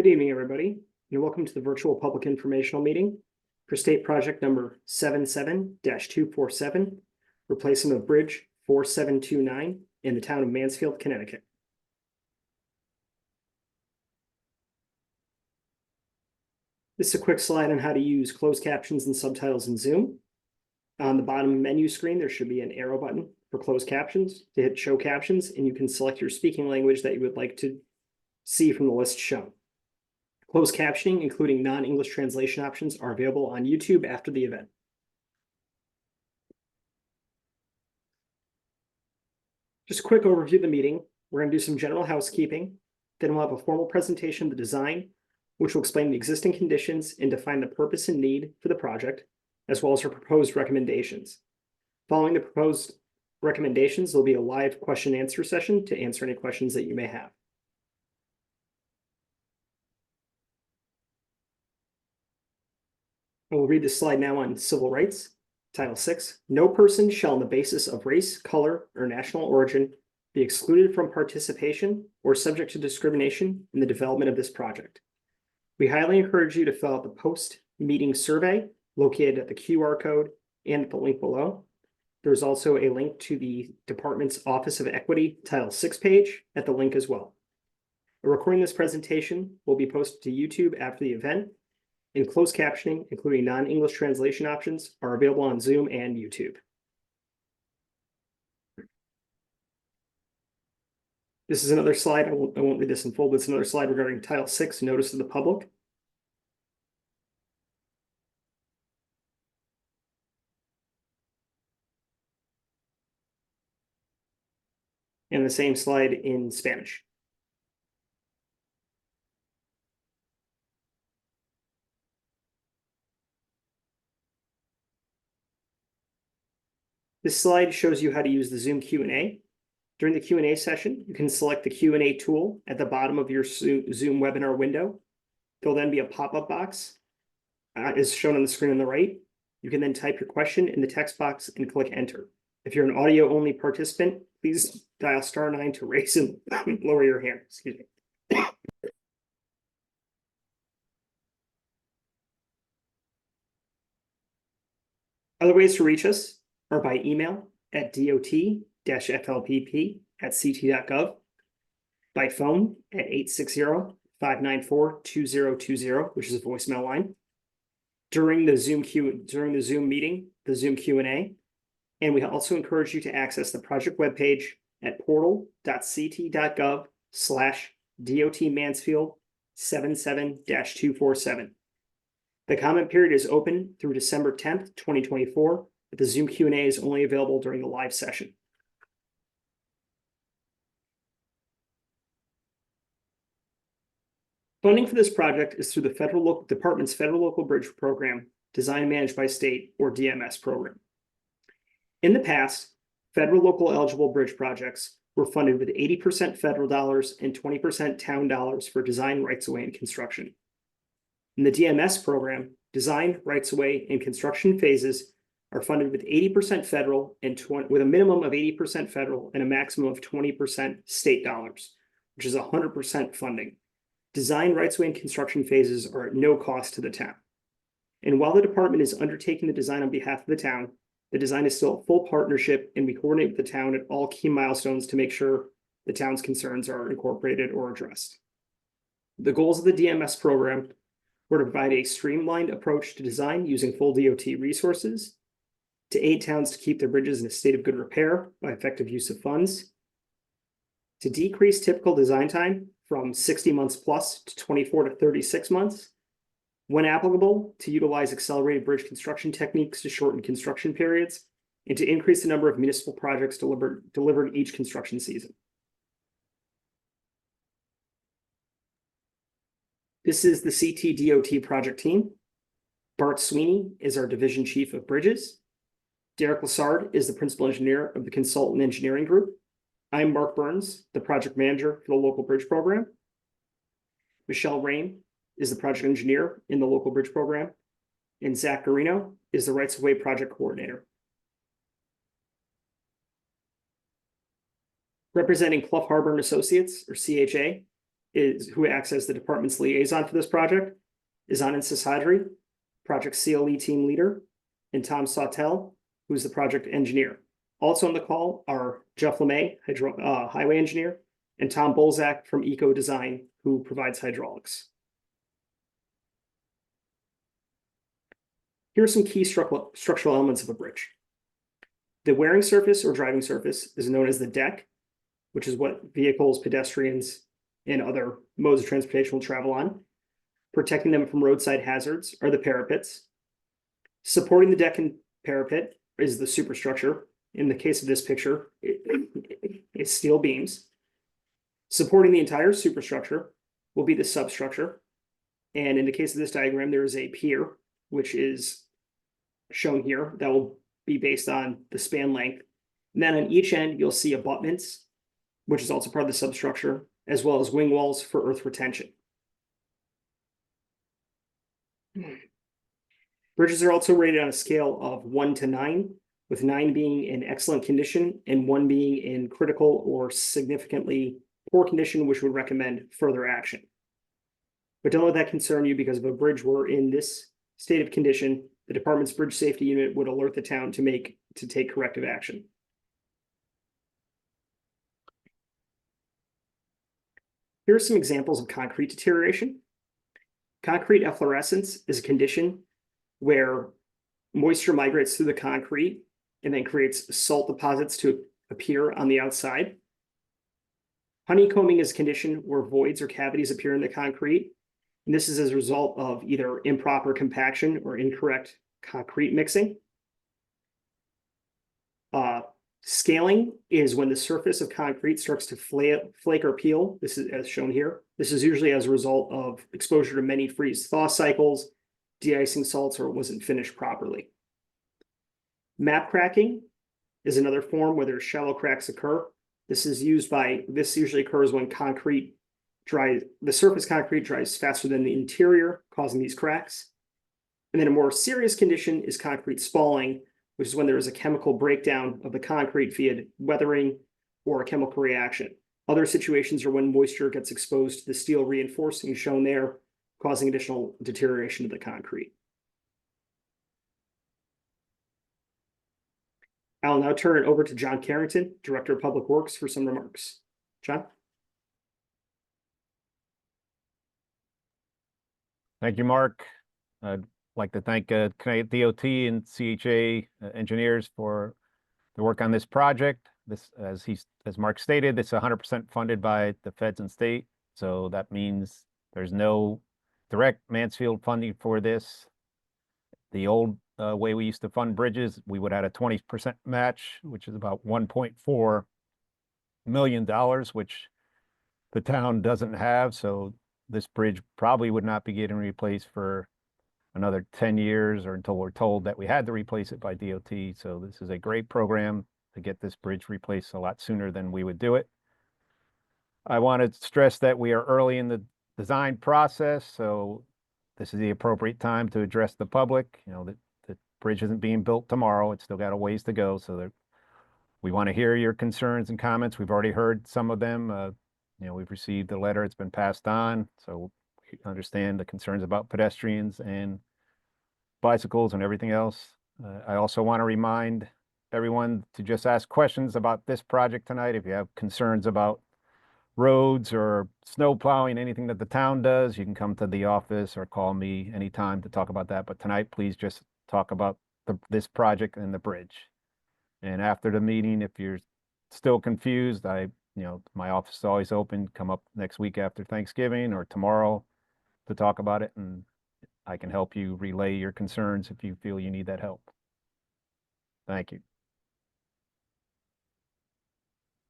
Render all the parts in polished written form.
Good evening, everybody, and welcome to the virtual public informational meeting for state project number 77-247, replacement of Bridge 4729 in the town of Mansfield, Connecticut. This is a quick slide on how to use closed captions and subtitles in Zoom. On the bottom menu screen, there should be an arrow button for closed captions to hit show captions, and you can select your speaking language that you would like to see from the list shown. Closed captioning, including non-English translation options, are available on YouTube after the event. Just a quick overview of the meeting. We're going to do some general housekeeping. Then we'll have a formal presentation of the design, which will explain the existing conditions and define the purpose and need for the project, as well as our proposed recommendations. Following the proposed recommendations, there'll be a live question and answer session to answer any questions that you may have. We'll read this slide now on civil rights. Title 6, no person shall on the basis of race, color, or national origin be excluded from participation or subject to discrimination in the development of this project. We highly encourage you to fill out the post-meeting survey located at the QR code and at the link below. There's also a link to the department's Office of Equity Title 6 page at the link as well. A recording of this presentation will be posted to YouTube after the event. And closed captioning, including non-English translation options, are available on Zoom and YouTube. This is another slide. I won't read this in full, but it's another slide regarding Title 6, notice to the public. And the same slide in Spanish. This slide shows you how to use the Zoom Q&A. During the Q&A session, you can select the Q&A tool at the bottom of your Zoom webinar window. There'll then be a pop-up box, as shown on the screen on the right. You can then type your question in the text box and click enter. If you're an audio-only participant, please dial *9 to raise and lower your hand. Excuse me. Other ways to reach us are by email at dot-flpp@ct.gov, by phone at 860-594-2020, which is a voicemail line, during the Zoom meeting, the Zoom Q&A, and we also encourage you to access the project webpage at portal.ct.gov/dot-mansfield 77-247. The comment period is open through December 10th, 2024, but the Zoom Q&A is only available during the live session. Funding for this project is through the department's Federal Local Bridge Program, Design Managed by State, or DMS program. In the past, federal local eligible bridge projects were funded with 80% federal dollars and 20% town dollars for design, rights-of-way, and construction. In the DMS program, design, rights-of-way, and construction phases are funded with 80% federal and with a minimum of 80% federal and a maximum of 20% state dollars, which is 100% funding. Design, rights-of-way, and construction phases are at no cost to the town. And while the department is undertaking the design on behalf of the town, the design is still a full partnership, and we coordinate with the town at all key milestones to make sure the town's concerns are incorporated or addressed. The goals of the DMS program were to provide a streamlined approach to design using full DOT resources, to aid towns to keep their bridges in a state of good repair by effective use of funds, to decrease typical design time from 60 months plus to 24 to 36 months, when applicable, to utilize accelerated bridge construction techniques to shorten construction periods, and to increase the number of municipal projects delivered each construction season. This is the CT-DOT project team. Bart Sweeney is our division chief of bridges. Derek Lassard is the principal engineer of the consultant engineering group. I'm Mark Burns, the project manager for the local bridge program. Michelle Rain is the project engineer in the local bridge program. And Zach Garino is the rights-of-way project coordinator. Representing Clough Harbor and Associates, or CHA, who acts as the department's liaison for this project, is Anand Sasadri, project CLE team leader, and Tom Sawtell, who's the project engineer. Also on the call are Jeff LeMay, highway engineer, and Tom Bolzak from Eco Design, who provides hydraulics. Here are some key structural elements of a bridge. The wearing surface or driving surface is known as the deck, which is what vehicles, pedestrians, and other modes of transportation will travel on. Protecting them from roadside hazards are the parapets. Supporting the deck and parapet is the superstructure. In the case of this picture, it's steel beams. Supporting the entire superstructure will be the substructure. And in the case of this diagram, there is a pier, which is shown here, that will be based on the span length. And then on each end, you'll see abutments, which is also part of the substructure, as well as wing walls for earth retention. Bridges are also rated on a scale of 1 to 9, with 9 being in excellent condition and 1 being in critical or significantly poor condition, which would recommend further action. But don't let that concern you, because if a bridge were in this state of condition, the department's bridge safety unit would alert the town to take corrective action. Here are some examples of concrete deterioration. Concrete efflorescence is a condition where moisture migrates through the concrete and then creates salt deposits to appear on the outside. Honeycombing is a condition where voids or cavities appear in the concrete. And this is as a result of either improper compaction or incorrect concrete mixing. Scaling is when the surface of concrete starts to flake or peel. This is as shown here. This is usually as a result of exposure to many freeze-thaw cycles, de-icing salts, or it wasn't finished properly. Map cracking is another form where there's shallow cracks occur. This usually occurs when the surface concrete dries faster than the interior, causing these cracks. And then a more serious condition is concrete spalling, which is when there is a chemical breakdown of the concrete via weathering or a chemical reaction. Other situations are when moisture gets exposed to the steel reinforcing shown there, causing additional deterioration of the concrete. I'll now turn it over to John Carrington, Director of Public Works, for some remarks. John? Thank you, Mark. I'd like to thank Connecticut DOT and CHA engineers for the work on this project. This, as Mark stated, it's 100% funded by the feds and state. So that means there's no direct Mansfield funding for this. The old way we used to fund bridges, we would have a 20% match, which is about $1.4 million, which the town doesn't have. So this bridge probably would not be getting replaced for another 10 years or until we're told that we had to replace it by DOT. So this is a great program to get this bridge replaced a lot sooner than we would do it. I want to stress that we are early in the design process, so this is the appropriate time to address the public. You know, the bridge isn't being built tomorrow. It's still got a ways to go. So we want to hear your concerns and comments. We've already heard some of them. You know, we've received a letter. It's been passed on. So we understand the concerns about pedestrians and bicycles and everything else. I also want to remind everyone to just ask questions about this project tonight. If you have concerns about roads or snow plowing, anything that the town does, you can come to the office or call me anytime to talk about that. But tonight, please just talk about this project and the bridge. And after the meeting, if you're still confused, my office is always open. Come up next week after Thanksgiving or tomorrow to talk about it, and I can help you relay your concerns if you feel you need that help. Thank you.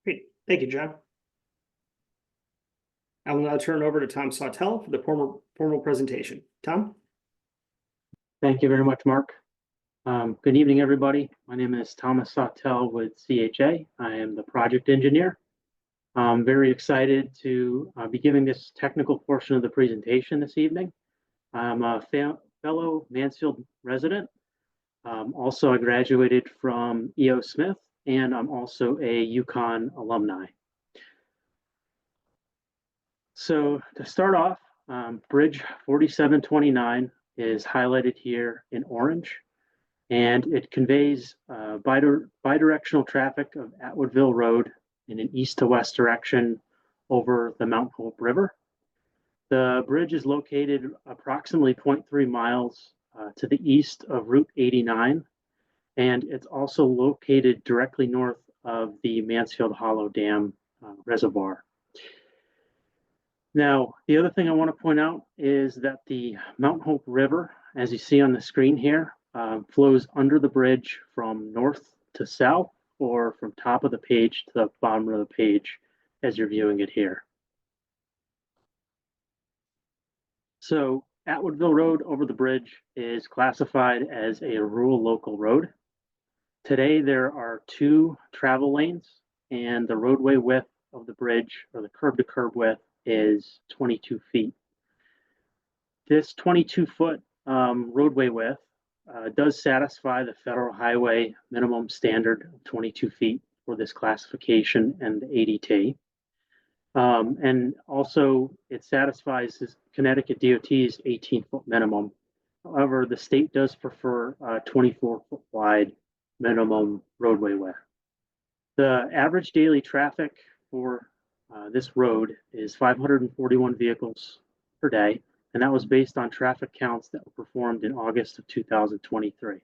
Great. Thank you, John. I will now turn it over to Tom Sawtell for the formal presentation. Tom? Thank you very much, Mark. Good evening, everybody. My name is Thomas Sawtell with CHA. I am the project engineer. I'm very excited to be giving this technical portion of the presentation this evening. I'm a fellow Mansfield resident. Also, I graduated from E.O. Smith, and I'm also a UConn alumni. So to start off, Bridge 4729 is highlighted here in orange, and it conveys bidirectional traffic of Atwoodville Road in an east to west direction over the Mount Hope River. The bridge is located approximately 0.3 miles to the east of Route 89, and it's also located directly north of the Mansfield Hollow Dam reservoir. Now, the other thing I want to point out is that the Mount Hope River, as you see on the screen here, flows under the bridge from north to south, or from top of the page to the bottom of the page as you're viewing it here. So Atwoodville Road over the bridge is classified as a rural local road. Today, there are 2 travel lanes, and the roadway width of the bridge, or the curb to curb width, is 22 feet. This 22-foot roadway width does satisfy the federal highway minimum standard of 22 feet for this classification and the ADT. And also it satisfies Connecticut DOT's 18-foot minimum. However, the state does prefer 24-foot wide minimum roadway width. The average daily traffic for this road is 541 vehicles per day, and that was based on traffic counts that were performed in August of 2023.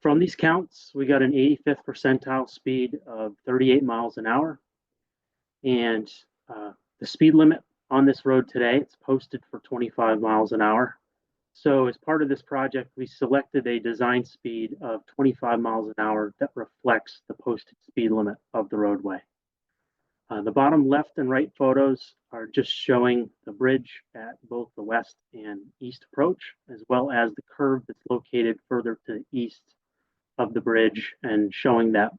From these counts, we got an 85th percentile speed of 38 miles an hour, and the speed limit on this road today, it's posted for 25 miles an hour. So as part of this project, we selected a design speed of 25 miles an hour that reflects the posted speed limit of the roadway. The bottom left and right photos are just showing the bridge at both the west and east approach, as well as the curve that's located further to the east of the bridge, and showing that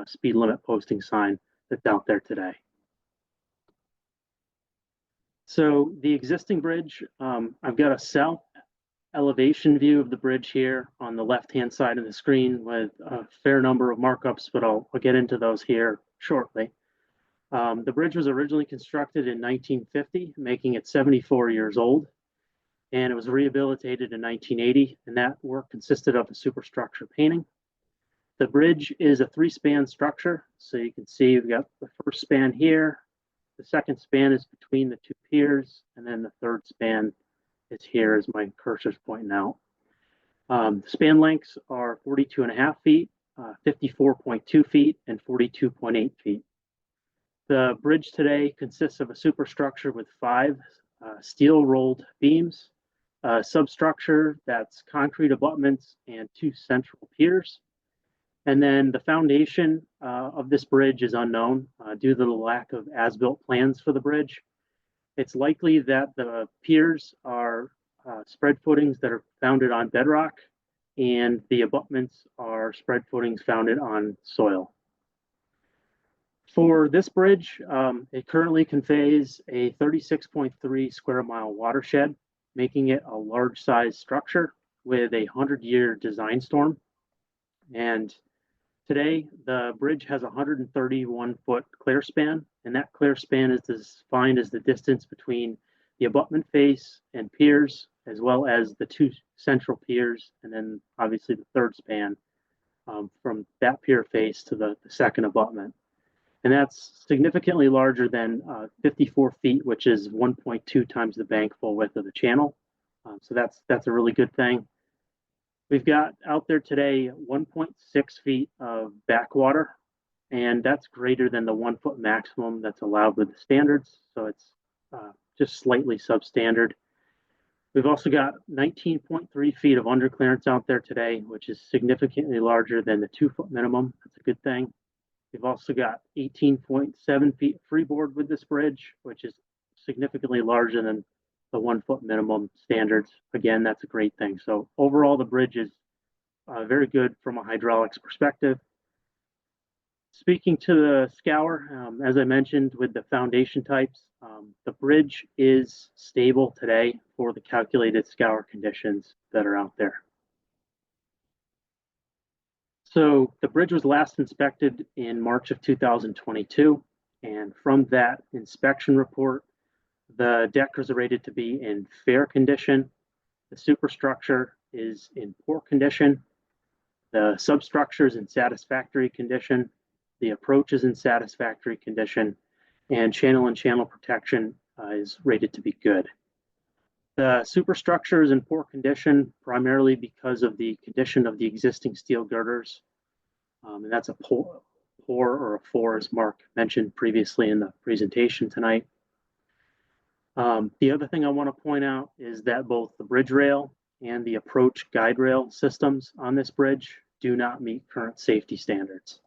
speed limit posting sign that's out there today. So the existing bridge, I've got a south elevation view of the bridge here on the left-hand side of the screen with a fair number of markups, but I'll get into those here shortly. The bridge was originally constructed in 1950, making it 74 years old, and it was rehabilitated in 1980, and that work consisted of a superstructure painting. The bridge is a 3-span structure, so you can see we've got the first span here, the second span is between the 2 piers, and then the third span is here as my cursor's pointing out. The span lengths are 42.5 feet, 54.2 feet, and 42.8 feet. The bridge today consists of a superstructure with 5 steel rolled beams, a substructure that's concrete abutments, and 2 central piers. And then the foundation of this bridge is unknown due to the lack of as-built plans for the bridge. It's likely that the piers are spread footings that are founded on bedrock, and the abutments are spread footings founded on soil. For this bridge, it currently conveys a 36.3 square mile watershed, making it a large size structure with a 100-year design storm. And today, the bridge has a 131-foot clear span, and that clear span is defined as the distance between the abutment face and piers, as well as the 2 central piers, and then obviously the third span from that pier face to the second abutment. And that's significantly larger than 54 feet, which is 1.2 times the bank full width of the channel. So that's a really good thing. We've got out there today 1.6 feet of backwater, and that's greater than the 1 foot maximum that's allowed with the standards. So it's just slightly substandard. We've also got 19.3 feet of underclearance out there today, which is significantly larger than the 2 foot minimum. That's a good thing. We've also got 18.7 feet freeboard with this bridge, which is significantly larger than the 1 foot minimum standards. Again, that's a great thing. So overall, the bridge is very good from a hydraulics perspective. Speaking to the scour, as I mentioned with the foundation types, the bridge is stable today for the calculated scour conditions that are out there. So the bridge was last inspected in March of 2022, and from that inspection report, The deck is rated to be in fair condition. The superstructure is in poor condition. The substructure is in satisfactory condition. The approach is in satisfactory condition. And channel protection is rated to be good. The superstructure is in poor condition primarily because of the condition of the existing steel girders. And that's a poor or a 4, as Mark mentioned previously in the presentation tonight. The other thing I want to point out is that both the bridge rail and the approach guide rail systems on this bridge do not meet current safety standards.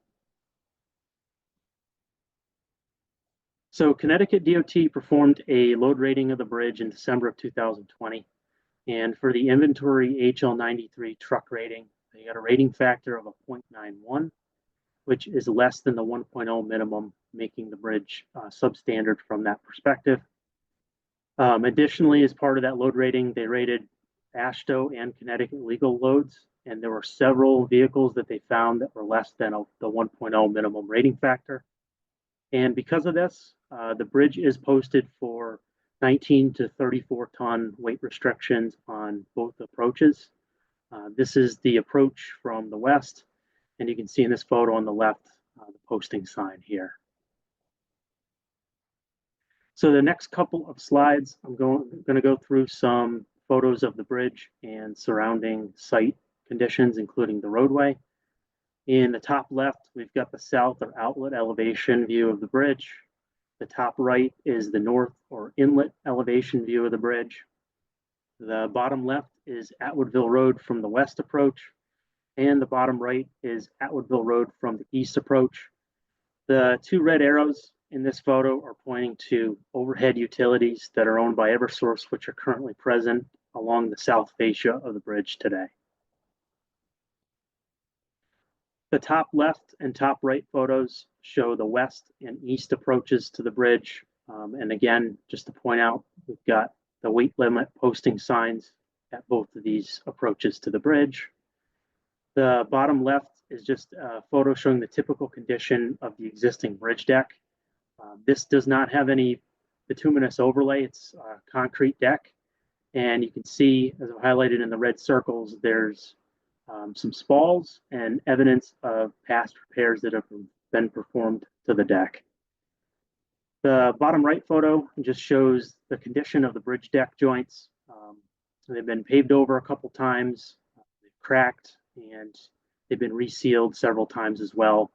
So Connecticut DOT performed a load rating of the bridge in December of 2020. And for the inventory HL93 truck rating, they got a rating factor of a 0.91, which is less than the 1.0 minimum, making the bridge substandard from that perspective. Additionally, as part of that load rating, they rated AASHTO and Connecticut legal loads, and there were several vehicles that they found that were less than the 1.0 minimum rating factor. And because of this, the bridge is posted for 19 to 34 ton weight restrictions on both approaches. This is the approach from the west, and you can see in this photo on the left, the posting sign here. So the next couple of slides, I'm going to go through some photos of the bridge and surrounding site conditions, including the roadway. In the top left, we've got the south or outlet elevation view of the bridge. The top right is the north or inlet elevation view of the bridge. The bottom left is Atwoodville Road from the west approach, and the bottom right is Atwoodville Road from the east approach. The two red arrows in this photo are pointing to overhead utilities that are owned by Eversource, which are currently present along the south fascia of the bridge today. The top left and top right photos show the west and east approaches to the bridge. And again, just to point out, we've got the weight limit posting signs at both of these approaches to the bridge. The bottom left is just a photo showing the typical condition of the existing bridge deck. This does not have any bituminous overlay. It's a concrete deck. And you can see, as I've highlighted in the red circles, there's some spalls and evidence of past repairs that have been performed to the deck. The bottom right photo just shows the condition of the bridge deck joints. They've been paved over a couple times, they've cracked, and they've been resealed several times as well.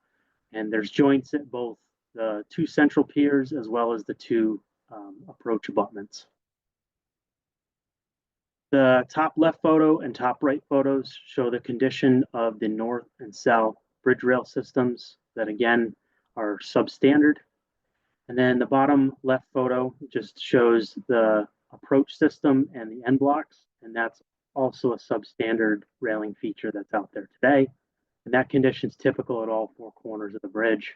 And there's joints at both the two central piers as well as the two approach abutments. The top left photo and top right photos show the condition of the north and south bridge rail systems that again are substandard. And then the bottom left photo just shows the approach system and the end blocks, and that's also a substandard railing feature that's out there today. And that condition is typical at all four corners of the bridge.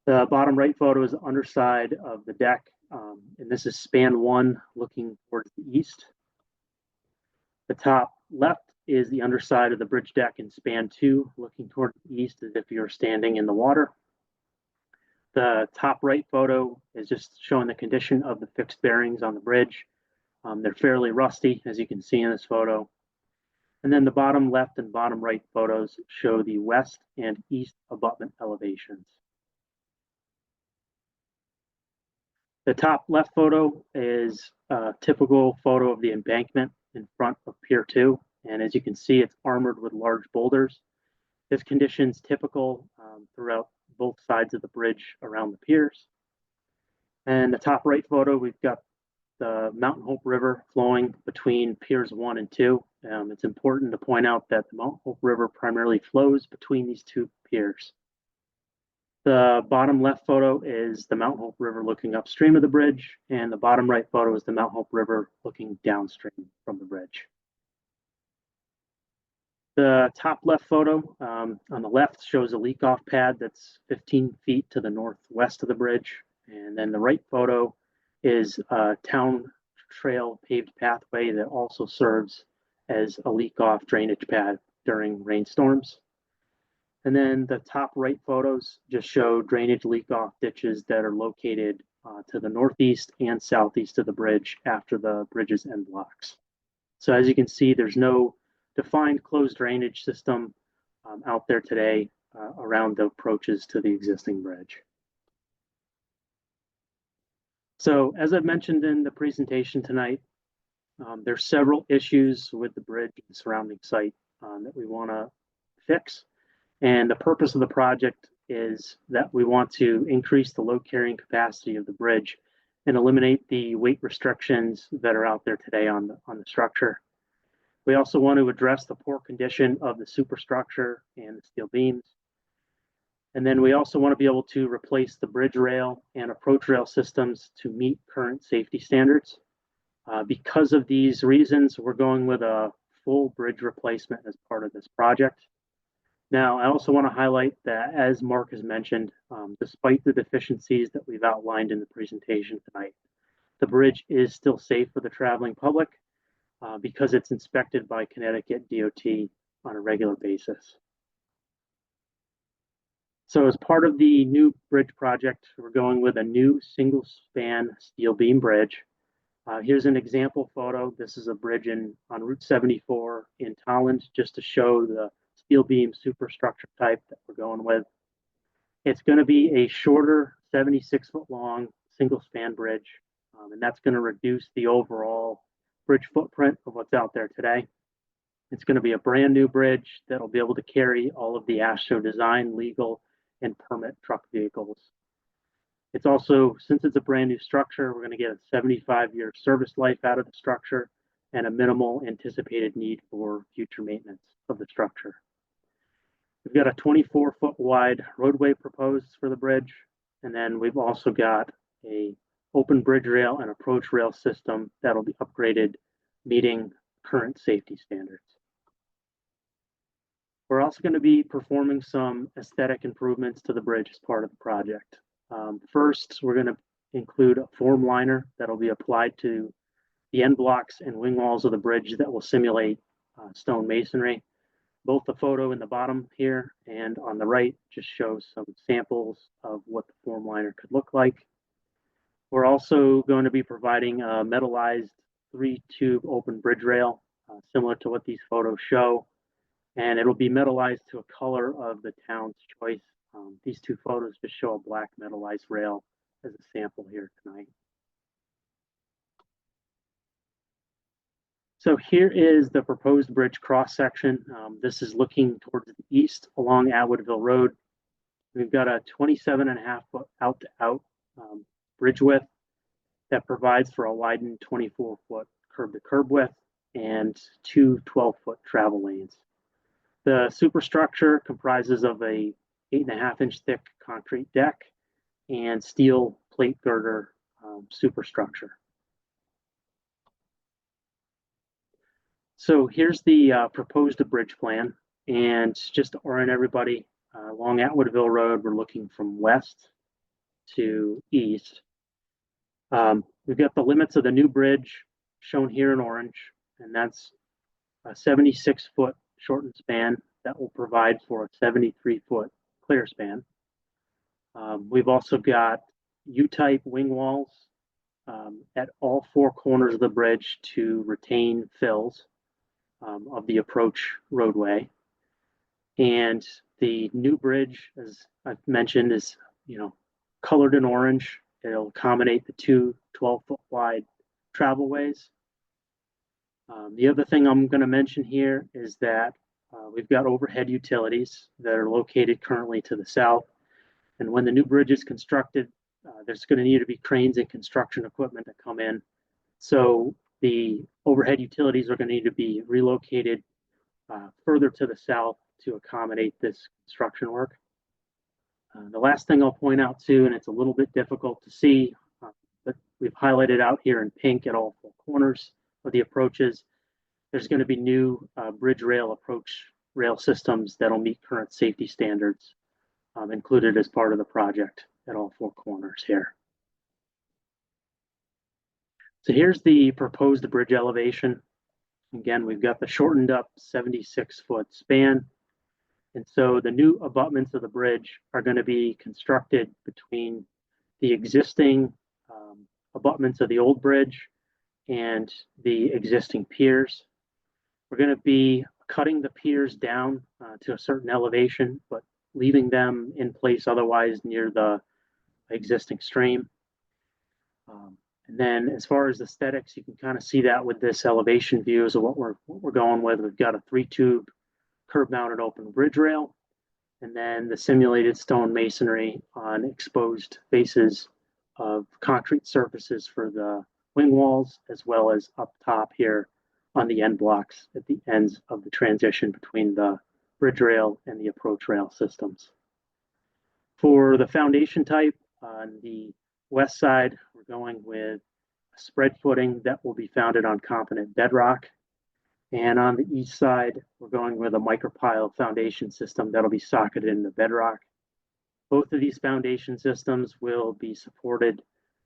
The bottom right photo is the underside of the deck, and this is span 1 looking towards the east. The top left is the underside of the bridge deck in span 2, looking toward the east as if you're standing in the water. The top right photo is just showing the condition of the fixed bearings on the bridge. They're fairly rusty, as you can see in this photo. And then the bottom left and bottom right photos show the west and east abutment elevations. The top left photo is a typical photo of the embankment in front of Pier 2. And as you can see, it's armored with large boulders. This condition is typical throughout both sides of the bridge around the piers. And the top right photo, we've got the Mountain Hope River flowing between Piers 1 and 2. It's important to point out that the Mountain Hope River primarily flows between these two piers. The bottom left photo is the Mountain Hope River looking upstream of the bridge, and the bottom right photo is the Mountain Hope River looking downstream from the bridge. The top left photo on the left shows a leak-off pad that's 15 feet to the northwest of the bridge. And then the right photo is a town trail paved pathway that also serves as a leak-off drainage pad during rainstorms. And then the top right photos just show drainage leak-off ditches that are located to the northeast and southeast of the bridge after the bridge's end blocks. So as you can see, there's no defined closed drainage system out there today around the approaches to the existing bridge. So as I've mentioned in the presentation tonight, there's several issues with the bridge and surrounding site that we want to fix. And the purpose of the project is that we want to increase the load carrying capacity of the bridge and eliminate the weight restrictions that are out there today on the structure. We also want to address the poor condition of the superstructure and the steel beams. And then we also want to be able to replace the bridge rail and approach rail systems to meet current safety standards. Because of these reasons, we're going with a full bridge replacement as part of this project. Now, I also want to highlight that, as Mark has mentioned, despite the deficiencies that we've outlined in the presentation tonight, the bridge is still safe for the traveling public because it's inspected by Connecticut DOT on a regular basis. So as part of the new bridge project, we're going with a new single span steel beam bridge. Here's an example photo. This is a bridge on Route 74 in Tolland, just to show the steel beam superstructure type that we're going with. It's going to be a shorter 76-foot long single span bridge, and that's going to reduce the overall bridge footprint of what's out there today. It's going to be a brand new bridge that will be able to carry all of the AASHTO design, legal, and permit truck vehicles. It's also, since it's a brand new structure, we're going to get a 75-year service life out of the structure and a minimal anticipated need for future maintenance of the structure. We've got a 24-foot wide roadway proposed for the bridge, and then we've also got a open bridge rail and approach rail system that'll be upgraded, meeting current safety standards. We're also going to be performing some aesthetic improvements to the bridge as part of the project. First, we're going to include a form liner that'll be applied to the end blocks and wing walls of the bridge that will simulate stone masonry. Both the photo in the bottom here and on the right just shows some samples of what the form liner could look like. We're also going to be providing a metallized 3-tube open bridge rail, similar to what these photos show, and it'll be metallized to a color of the town's choice. These two photos just show a black metallized rail as a sample here tonight. So here is the proposed bridge cross section. This is looking towards the east along Atwoodville Road. We've got a 27.5-foot out-to-out bridge width that provides for a widened 24-foot curb-to-curb width and two 12-foot travel lanes. The superstructure comprises of a 8.5-inch thick concrete deck and steel plate girder superstructure. So here's the proposed bridge plan, and just to orient everybody, along Atwoodville Road, we're looking from west to east. We've got the limits of the new bridge shown here in orange, and that's a 76-foot shortened span that will provide for a 73-foot clear span. We've also got U-type wing walls at all four corners of the bridge to retain fills of the approach roadway. And the new bridge, as I've mentioned, is colored in orange. It'll accommodate the two 12-foot wide travelways. The other thing I'm going to mention here is that we've got overhead utilities that are located currently to the south. And when the new bridge is constructed, there's going to need to be cranes and construction equipment that come in. So the overhead utilities are going to need to be relocated further to the south to accommodate this construction work. The last thing I'll point out too, and it's a little bit difficult to see, but we've highlighted out here in pink at all four corners of the approaches, there's going to be new bridge rail approach rail systems that'll meet current safety standards included as part of the project at all four corners here. So here's the proposed bridge elevation. Again, we've got the shortened up 76-foot span. And so the new abutments of the bridge are going to be constructed between the existing abutments of the old bridge and the existing piers. We're going to be cutting the piers down to a certain elevation, but leaving them in place otherwise near the existing stream. And then as far as aesthetics, you can kind of see that with this elevation views of what we're going with. We've got a 3-tube curb mounted open bridge rail, and then the simulated stone masonry on exposed faces of concrete surfaces for the wing walls, as well as up top here on the end blocks at the ends of the transition between the bridge rail and the approach rail systems. For the foundation type, on the west side, we're going with a spread footing that will be founded on competent bedrock. And on the east side, we're going with a micropile foundation system that'll be socketed into bedrock. Both of these foundation systems will be supported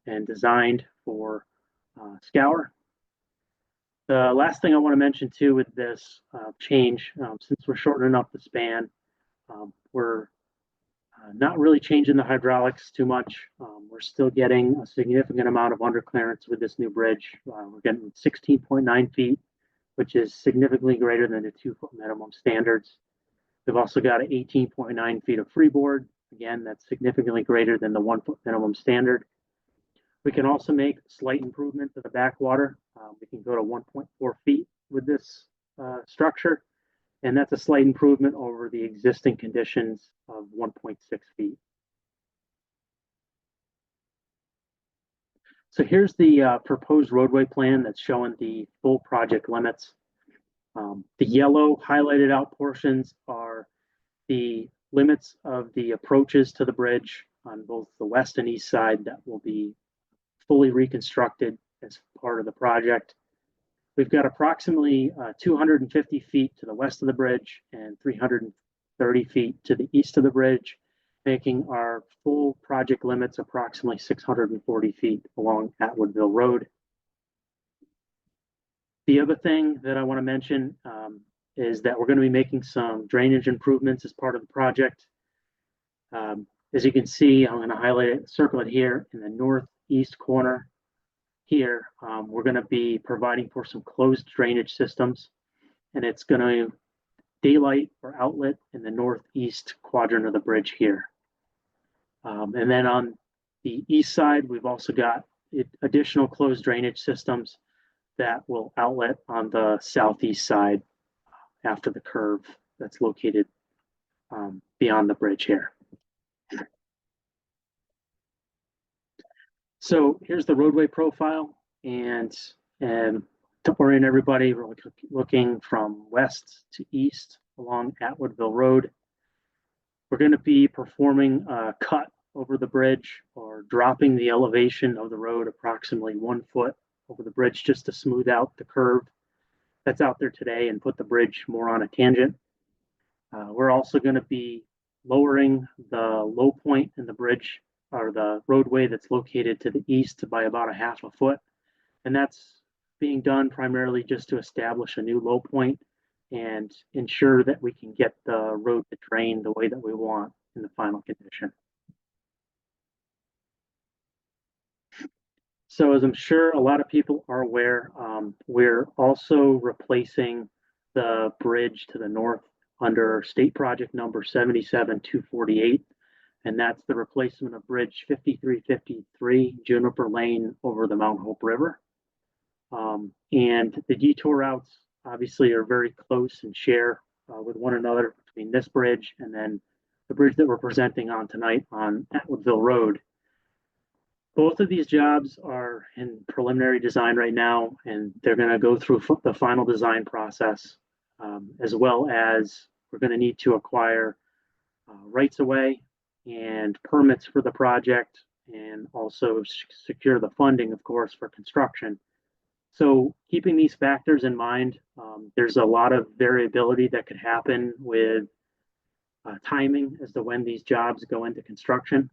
and designed for scour. The last thing I want to mention too with this change, since we're shortening up the span, we're not really changing the hydraulics too much. We're still getting a significant amount of underclearance with this new bridge. We're getting 16.9 feet, which is significantly greater than the 2-foot minimum standards. We've also got 18.9 feet of freeboard. Again, that's significantly greater than the 1-foot minimum standard. We can also make slight improvement to the backwater. We can go to 1.4 feet with this structure, and that's a slight improvement over the existing conditions of 1.6 feet. So here's the proposed roadway plan that's showing the full project limits. The yellow highlighted out portions are the limits of the approaches to the bridge on both the west and east side that will be fully reconstructed as part of the project. We've got approximately 250 feet to the west of the bridge and 330 feet to the east of the bridge, making our full project limits approximately 640 feet along Atwoodville Road. The other thing that I want to mention is that we're going to be making some drainage improvements as part of the project. As you can see, I'm going to highlight it, circle it here in the northeast corner. Here, we're going to be providing for some closed drainage systems, and it's going to daylight or outlet in the northeast quadrant of the bridge here. And then on the east side, we've also got additional closed drainage systems that will outlet on the southeast side after the curve that's located beyond the bridge here. So here's the roadway profile, and to orient everybody, we're looking from west to east along Atwoodville Road. We're going to be performing a cut over the bridge or dropping the elevation of the road approximately 1 foot over the bridge just to smooth out the curve that's out there today and put the bridge more on a tangent. We're also going to be lowering the low point in the bridge or the roadway that's located to the east by about a half a foot. And that's being done primarily just to establish a new low point and ensure that we can get the road to drain the way that we want in the final condition. So as I'm sure a lot of people are aware, we're also replacing the bridge to the north under state project number 77248. And that's the replacement of bridge 5353 Juniper Lane over the Mount Hope River. And the detour routes obviously are very close and share with one another between this bridge and then the bridge that we're presenting on tonight on Atwoodville Road. Both of these jobs are in preliminary design right now, and they're going to go through the final design process, as well as we're going to need to acquire rights of way and permits for the project, and also secure the funding, of course, for construction. So keeping these factors in mind, there's a lot of variability that could happen with timing as to when these jobs go into construction.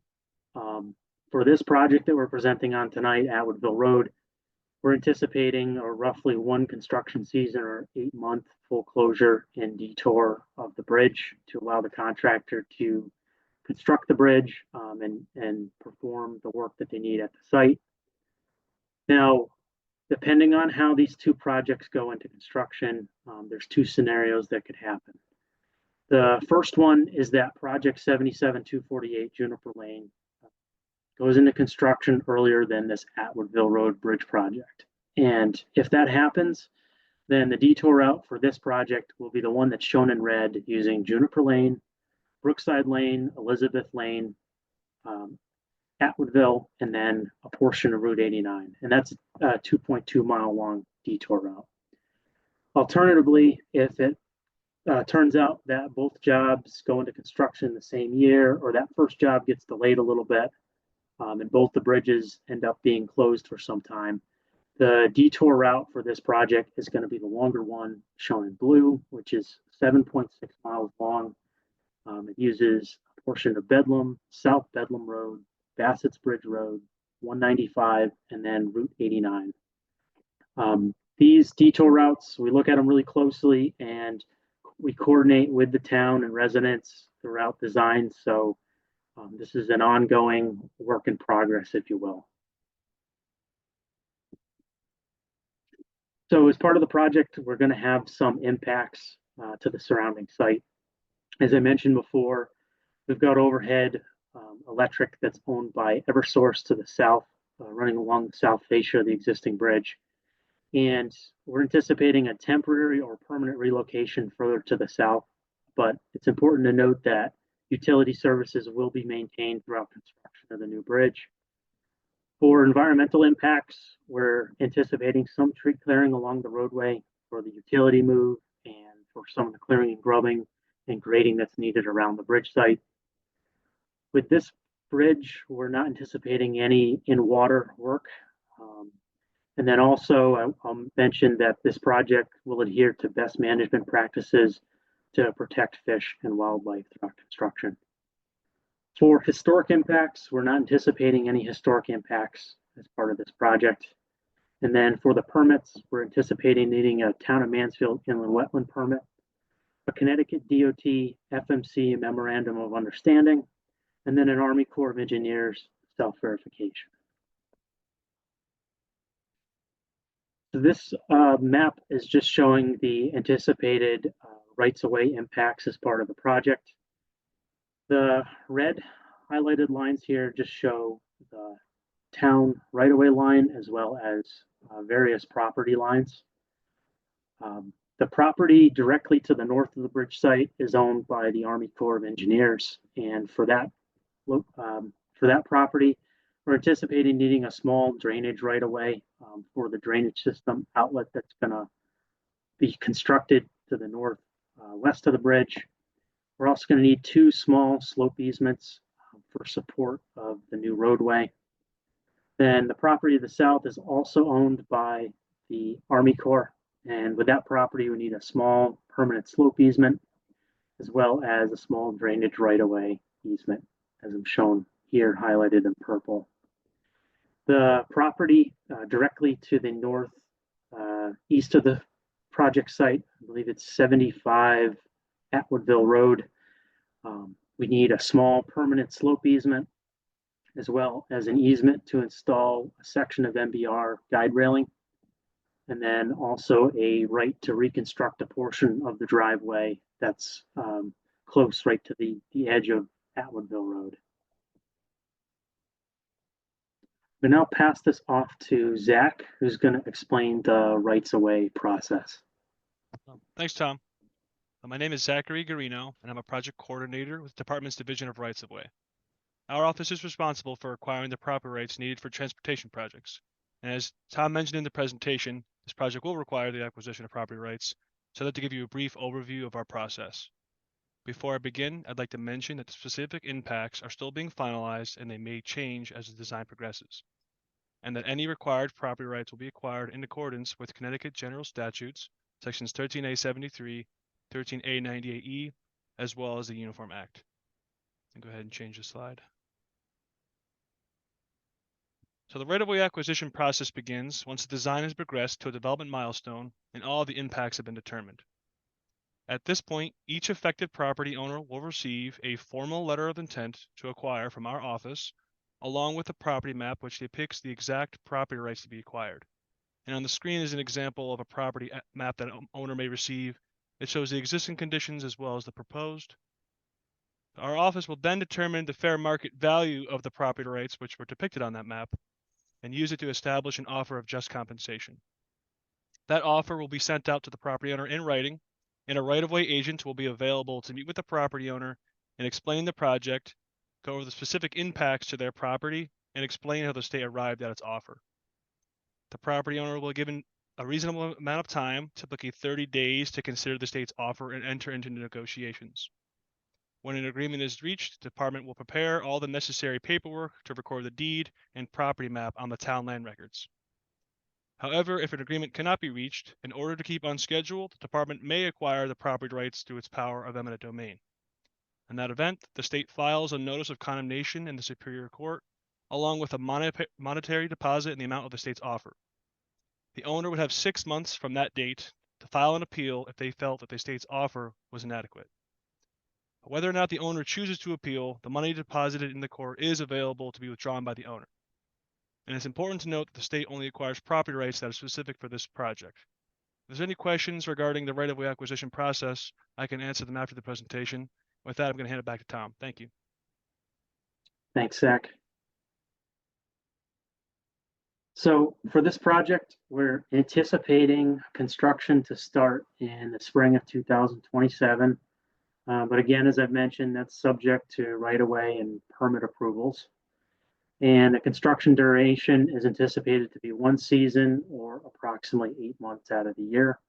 For this project that we're presenting on tonight, Atwoodville Road, we're anticipating a roughly 1 construction season or 8-month full closure and detour of the bridge to allow the contractor to construct the bridge and perform the work that they need at the site. Now, depending on how these two projects go into construction, there's two scenarios that could happen. The first one is that project 77-248 Juniper Lane goes into construction earlier than this Atwoodville Road Bridge project. And if that happens, then the detour route for this project will be the one that's shown in red using Juniper Lane, Brookside Lane, Elizabeth Lane, Atwoodville, and then a portion of Route 89. And that's a 2.2 mile long detour route. Alternatively, if it turns out that both jobs go into construction the same year, or that first job gets delayed a little bit, and both the bridges end up being closed for some time, the detour route for this project is going to be the longer one shown in blue, which is 7.6 miles long. It uses a portion of Bedlam, South Bedlam Road, Bassett's Bridge Road, 195, and then Route 89. These detour routes, we look at them really closely and we coordinate with the town and residents throughout design. So this is an ongoing work in progress, if you will. So as part of the project, we're going to have some impacts to the surrounding site. As I mentioned before, we've got overhead electric that's owned by Eversource to the south, running along the south fascia of the existing bridge. And we're anticipating a temporary or permanent relocation further to the south, but it's important to note that utility services will be maintained throughout construction of the new bridge. For environmental impacts, we're anticipating some tree clearing along the roadway for the utility move and for some of the clearing and grubbing and grading that's needed around the bridge site. With this bridge, we're not anticipating any in-water work. And then also, I'll mention that this project will adhere to best management practices to protect fish and wildlife throughout construction. For historic impacts, we're not anticipating any historic impacts as part of this project. And then for the permits, we're anticipating needing a Town of Mansfield inland wetland permit, a Connecticut DOT FMC memorandum of understanding, and then an Army Corps of Engineers self-verification. So this map is just showing the anticipated rights-of-way impacts as part of the project. The red highlighted lines here just show the town right-of-way line as well as various property lines. The property directly to the north of the bridge site is owned by the Army Corps of Engineers, and for that property, we're anticipating needing a small drainage right-of-way for the drainage system outlet that's going to be constructed to the north west of the bridge. We're also going to need two small slope easements for support of the new roadway. Then the property to the south is also owned by the Army Corps, and with that property, we need a small permanent slope easement as well as a small drainage right-of-way easement, as I'm shown here highlighted in purple. The property directly to the north east of the project site, I believe it's 75 Atwoodville Road. We need a small permanent slope easement as well as an easement to install a section of MBR guide railing, and then also a right to reconstruct a portion of the driveway that's close right to the edge of Atwoodville Road. We now pass this off to Zach, who's going to explain the rights-of-way process. Thanks, Tom. My name is Zachary Garino, and I'm a project coordinator with the Department's Division of Rights-of-Way. Our office is responsible for acquiring the property rights needed for transportation projects. And as Tom mentioned in the presentation, this project will require the acquisition of property rights, so I'd like to give you a brief overview of our process. Before I begin, I'd like to mention that the specific impacts are still being finalized and they may change as the design progresses, and that any required property rights will be acquired in accordance with Connecticut General Statutes, Sections 13A73, 13A98E, as well as the Uniform Act. And go ahead and change the slide. So the right-of-way acquisition process begins once the design has progressed to a development milestone and all the impacts have been determined. At this point, each affected property owner will receive a formal letter of intent to acquire from our office along with a property map which depicts the exact property rights to be acquired. And on the screen is an example of a property map that an owner may receive. It shows the existing conditions as well as the proposed. Our office will then determine the fair market value of the property rights which were depicted on that map and use it to establish an offer of just compensation. That offer will be sent out to the property owner in writing, and a right-of-way agent will be available to meet with the property owner and explain the project, go over the specific impacts to their property, and explain how the state arrived at its offer. The property owner will be given a reasonable amount of time, typically 30 days, to consider the state's offer and enter into negotiations. When an agreement is reached, the department will prepare all the necessary paperwork to record the deed and property map on the town land records. However, if an agreement cannot be reached, in order to keep on schedule, the department may acquire the property rights through its power of eminent domain. In that event, the state files a notice of condemnation in the Superior Court, along with a monetary deposit in the amount of the state's offer. The owner would have 6 months from that date to file an appeal if they felt that the state's offer was inadequate. Whether or not the owner chooses to appeal, the money deposited in the court is available to be withdrawn by the owner. And it's important to note that the state only acquires property rights that are specific for this project. If there's any questions regarding the right-of-way acquisition process, I can answer them after the presentation. With that, I'm going to hand it back to Tom. Thank you. Thanks, Zach. So for this project, we're anticipating construction to start in the spring of 2027. But again, as I've mentioned, that's subject to right-of-way and permit approvals. And the construction duration is anticipated to be 1 season or approximately 8 months out of the year.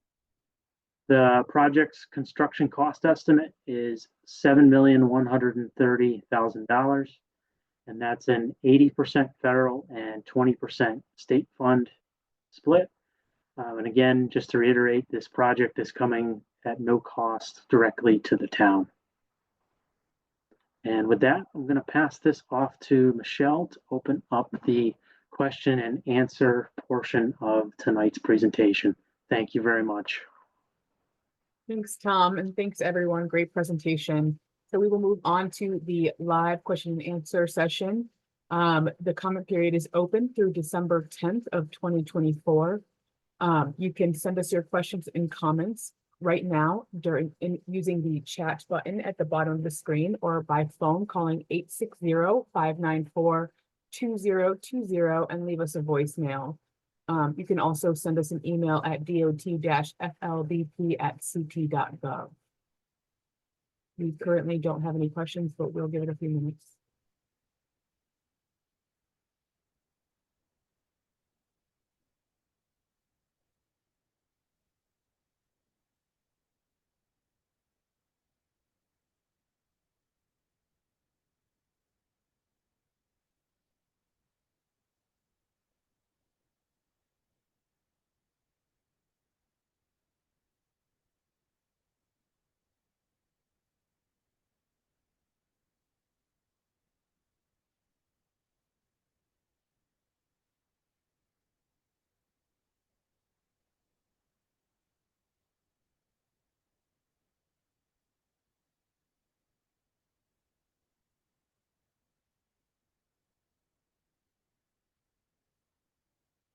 The project's construction cost estimate is $7,130,000, and that's an 80% federal and 20% state fund split. And again, just to reiterate, this project is coming at no cost directly to the town. And with that, I'm going to pass this off to Michelle to open up the question and answer portion of tonight's presentation. Thank you very much. Thanks, Tom, and thanks everyone. Great presentation. So we will move on to the live question and answer session. The comment period is open through December 10th of 2024. You can send us your questions and comments right now using the chat button at the bottom of the screen or by phone calling 860-594-2020 and leave us a voicemail. You can also send us an email at dot-flbp@ct.gov. We currently don't have any questions, but we'll give it a few minutes.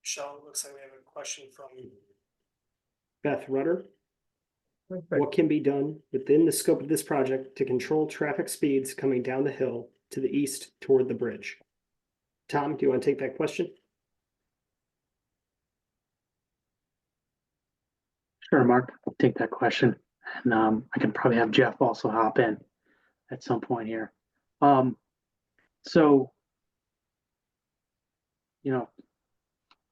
Michelle, it looks like we have a question from Beth Rudder. Perfect. What can be done within the scope of this project to control traffic speeds coming down the hill to the east toward the bridge? Tom, do you want to take that question? Sure, Mark, I'll take that question. And I can probably have Jeff also hop in at some point here. So,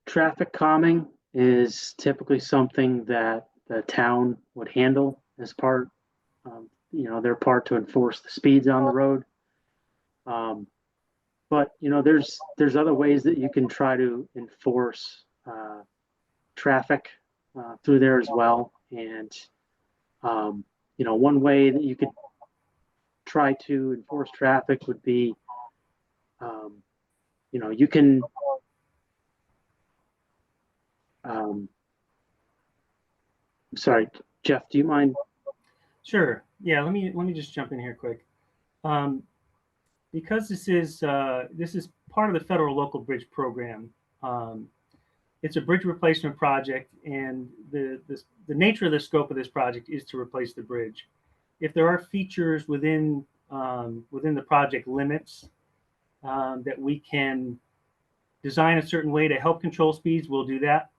traffic calming is typically something that the town would handle as part, their part to enforce the speeds on the road. But there's other ways that you can try to enforce traffic through there as well. And one way that you could try to enforce traffic would be, you can sorry, Jeff, do you mind? Sure. Yeah, let me just jump in here quick. because this is part of the federal local bridge program. Um, it's a bridge replacement project, and the nature of the scope of this project is to replace the bridge. If there are features within the project limits that we can design a certain way to help control speeds, we'll do that.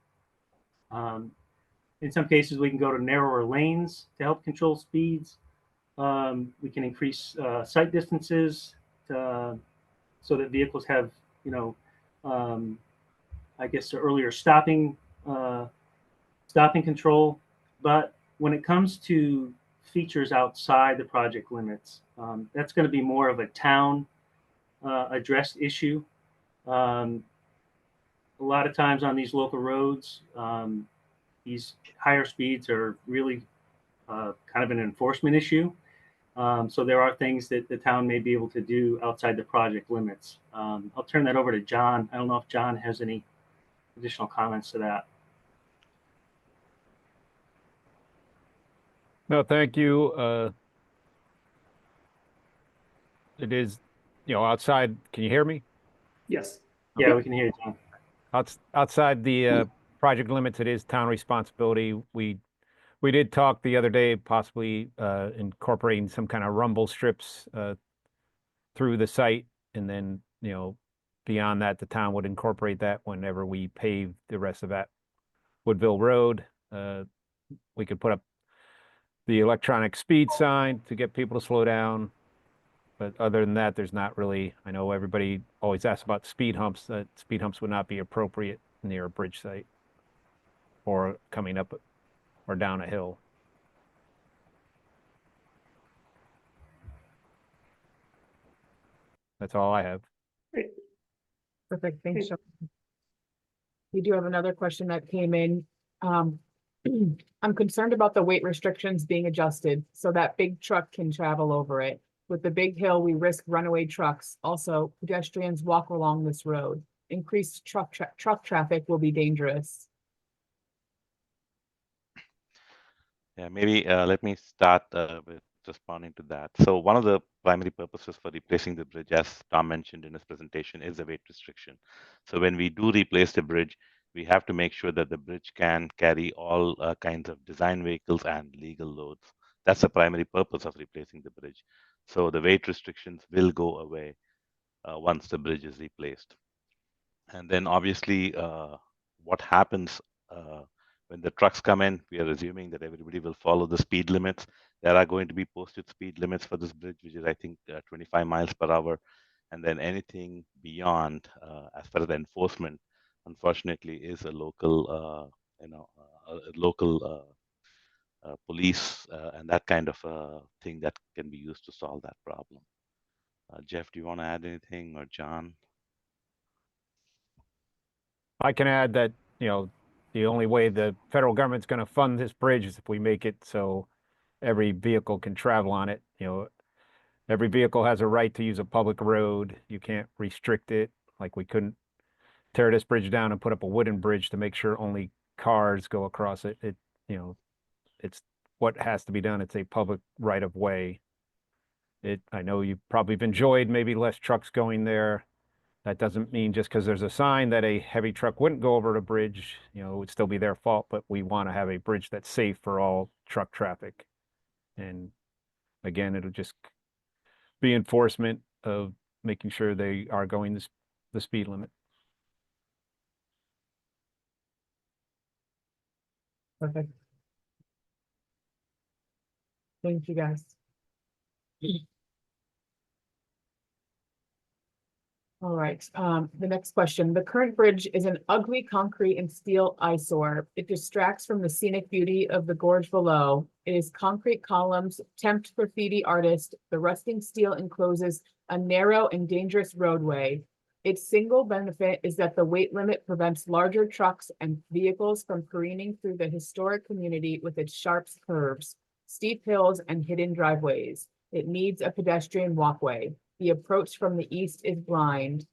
In some cases, we can go to narrower lanes to help control speeds. We can increase sight distances so that vehicles have, I guess, earlier stopping control. But when it comes to features outside the project limits, that's going to be more of a town addressed issue. A lot of times on these local roads, these higher speeds are really kind of an enforcement issue. So there are things that the town may be able to do outside the project limits. I'll turn that over to John. I don't know if John has any additional comments to that. No, thank you. It is, outside. Can you hear me? Yes. Yeah, we can hear you, John. Outside the project limits, it is town responsibility. We did talk the other day, possibly incorporating some kind of rumble strips through the site, and then beyond that, the town would incorporate that whenever we pave the rest of that Woodville Road. We could put up the electronic speed sign to get people to slow down. But other than that, there's not really, I know everybody always asks about speed humps. Speed humps would not be appropriate near a bridge site or coming up or down a hill. That's all I have. Great. Perfect, thanks, Sean. We do have another question that came in. I'm concerned about the weight restrictions being adjusted so that big truck can travel over it. With the big hill, we risk runaway trucks. Also, pedestrians walk along this road. Increased truck traffic will be dangerous. Yeah, maybe let me start with responding to that. So one of the primary purposes for replacing the bridge, as Tom mentioned in his presentation, is the weight restriction. So when we do replace the bridge, we have to make sure that the bridge can carry all kinds of design vehicles and legal loads. That's the primary purpose of replacing the bridge. So the weight restrictions will go away once the bridge is replaced. And then obviously what happens when the trucks come in, we are assuming that everybody will follow the speed limits. There are going to be posted speed limits for this bridge, which is I think 25 miles per hour. And then anything beyond, as far as the enforcement, unfortunately, is a local, police and that kind of thing that can be used to solve that problem. Jeff, do you want to add anything, or John? I can add that, the only way the federal government's going to fund this bridge is if we make it so every vehicle can travel on it. Every vehicle has a right to use a public road. You can't restrict it. Like we couldn't tear this bridge down and put up a wooden bridge to make sure only cars go across it. It's what has to be done. It's a public right of way. I know you probably have enjoyed maybe less trucks going there. That doesn't mean just because there's a sign that a heavy truck wouldn't go over the bridge, it would still be their fault, but we want to have a bridge that's safe for all truck traffic. And again, it'll just be enforcement of making sure they are going the speed limit. Perfect. Thank you, guys. All right, the next question. The current bridge is an ugly concrete and steel eyesore. It distracts from the scenic beauty of the gorge below. It is concrete columns, tempt graffiti artist. The rusting steel encloses a narrow and dangerous roadway. Its single benefit is that the weight limit prevents larger trucks and vehicles from careening through the historic community with its sharp curves, steep hills, and hidden driveways. It needs a pedestrian walkway. The approach from the east is blind.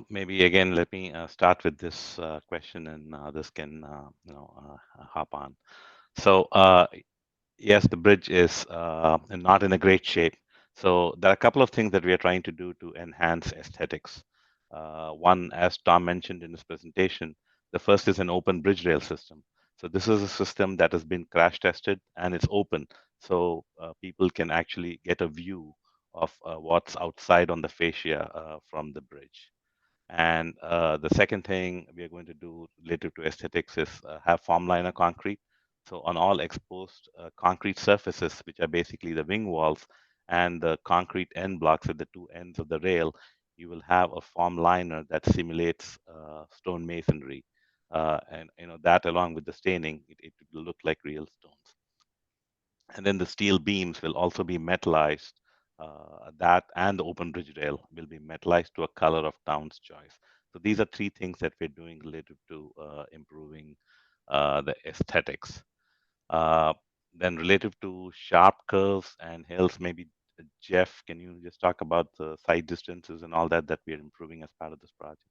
Maybe again, let me start with this question, and others can hop on. So Yes, the bridge is not in a great shape. So there are a couple of things that we are trying to do to enhance aesthetics. One, as Tom mentioned in his presentation, the first is an open bridge rail system. So this is a system that has been crash tested and it's open. So people can actually get a view of what's outside on the fascia from the bridge. And the second thing we are going to do related to aesthetics is have form liner concrete. So on all exposed concrete surfaces, which are basically the wing walls and the concrete end blocks at the two ends of the rail, you will have a form liner that simulates stone masonry. And that along with the staining, it will look like real stones. And then the steel beams will also be metallized. That and the open bridge rail will be metallized to a color of town's choice. So these are three things that we're doing related to improving the aesthetics. Uh, then relative to sharp curves and hills, maybe Jeff, can you just talk about the side distances and all that we are improving as part of this project?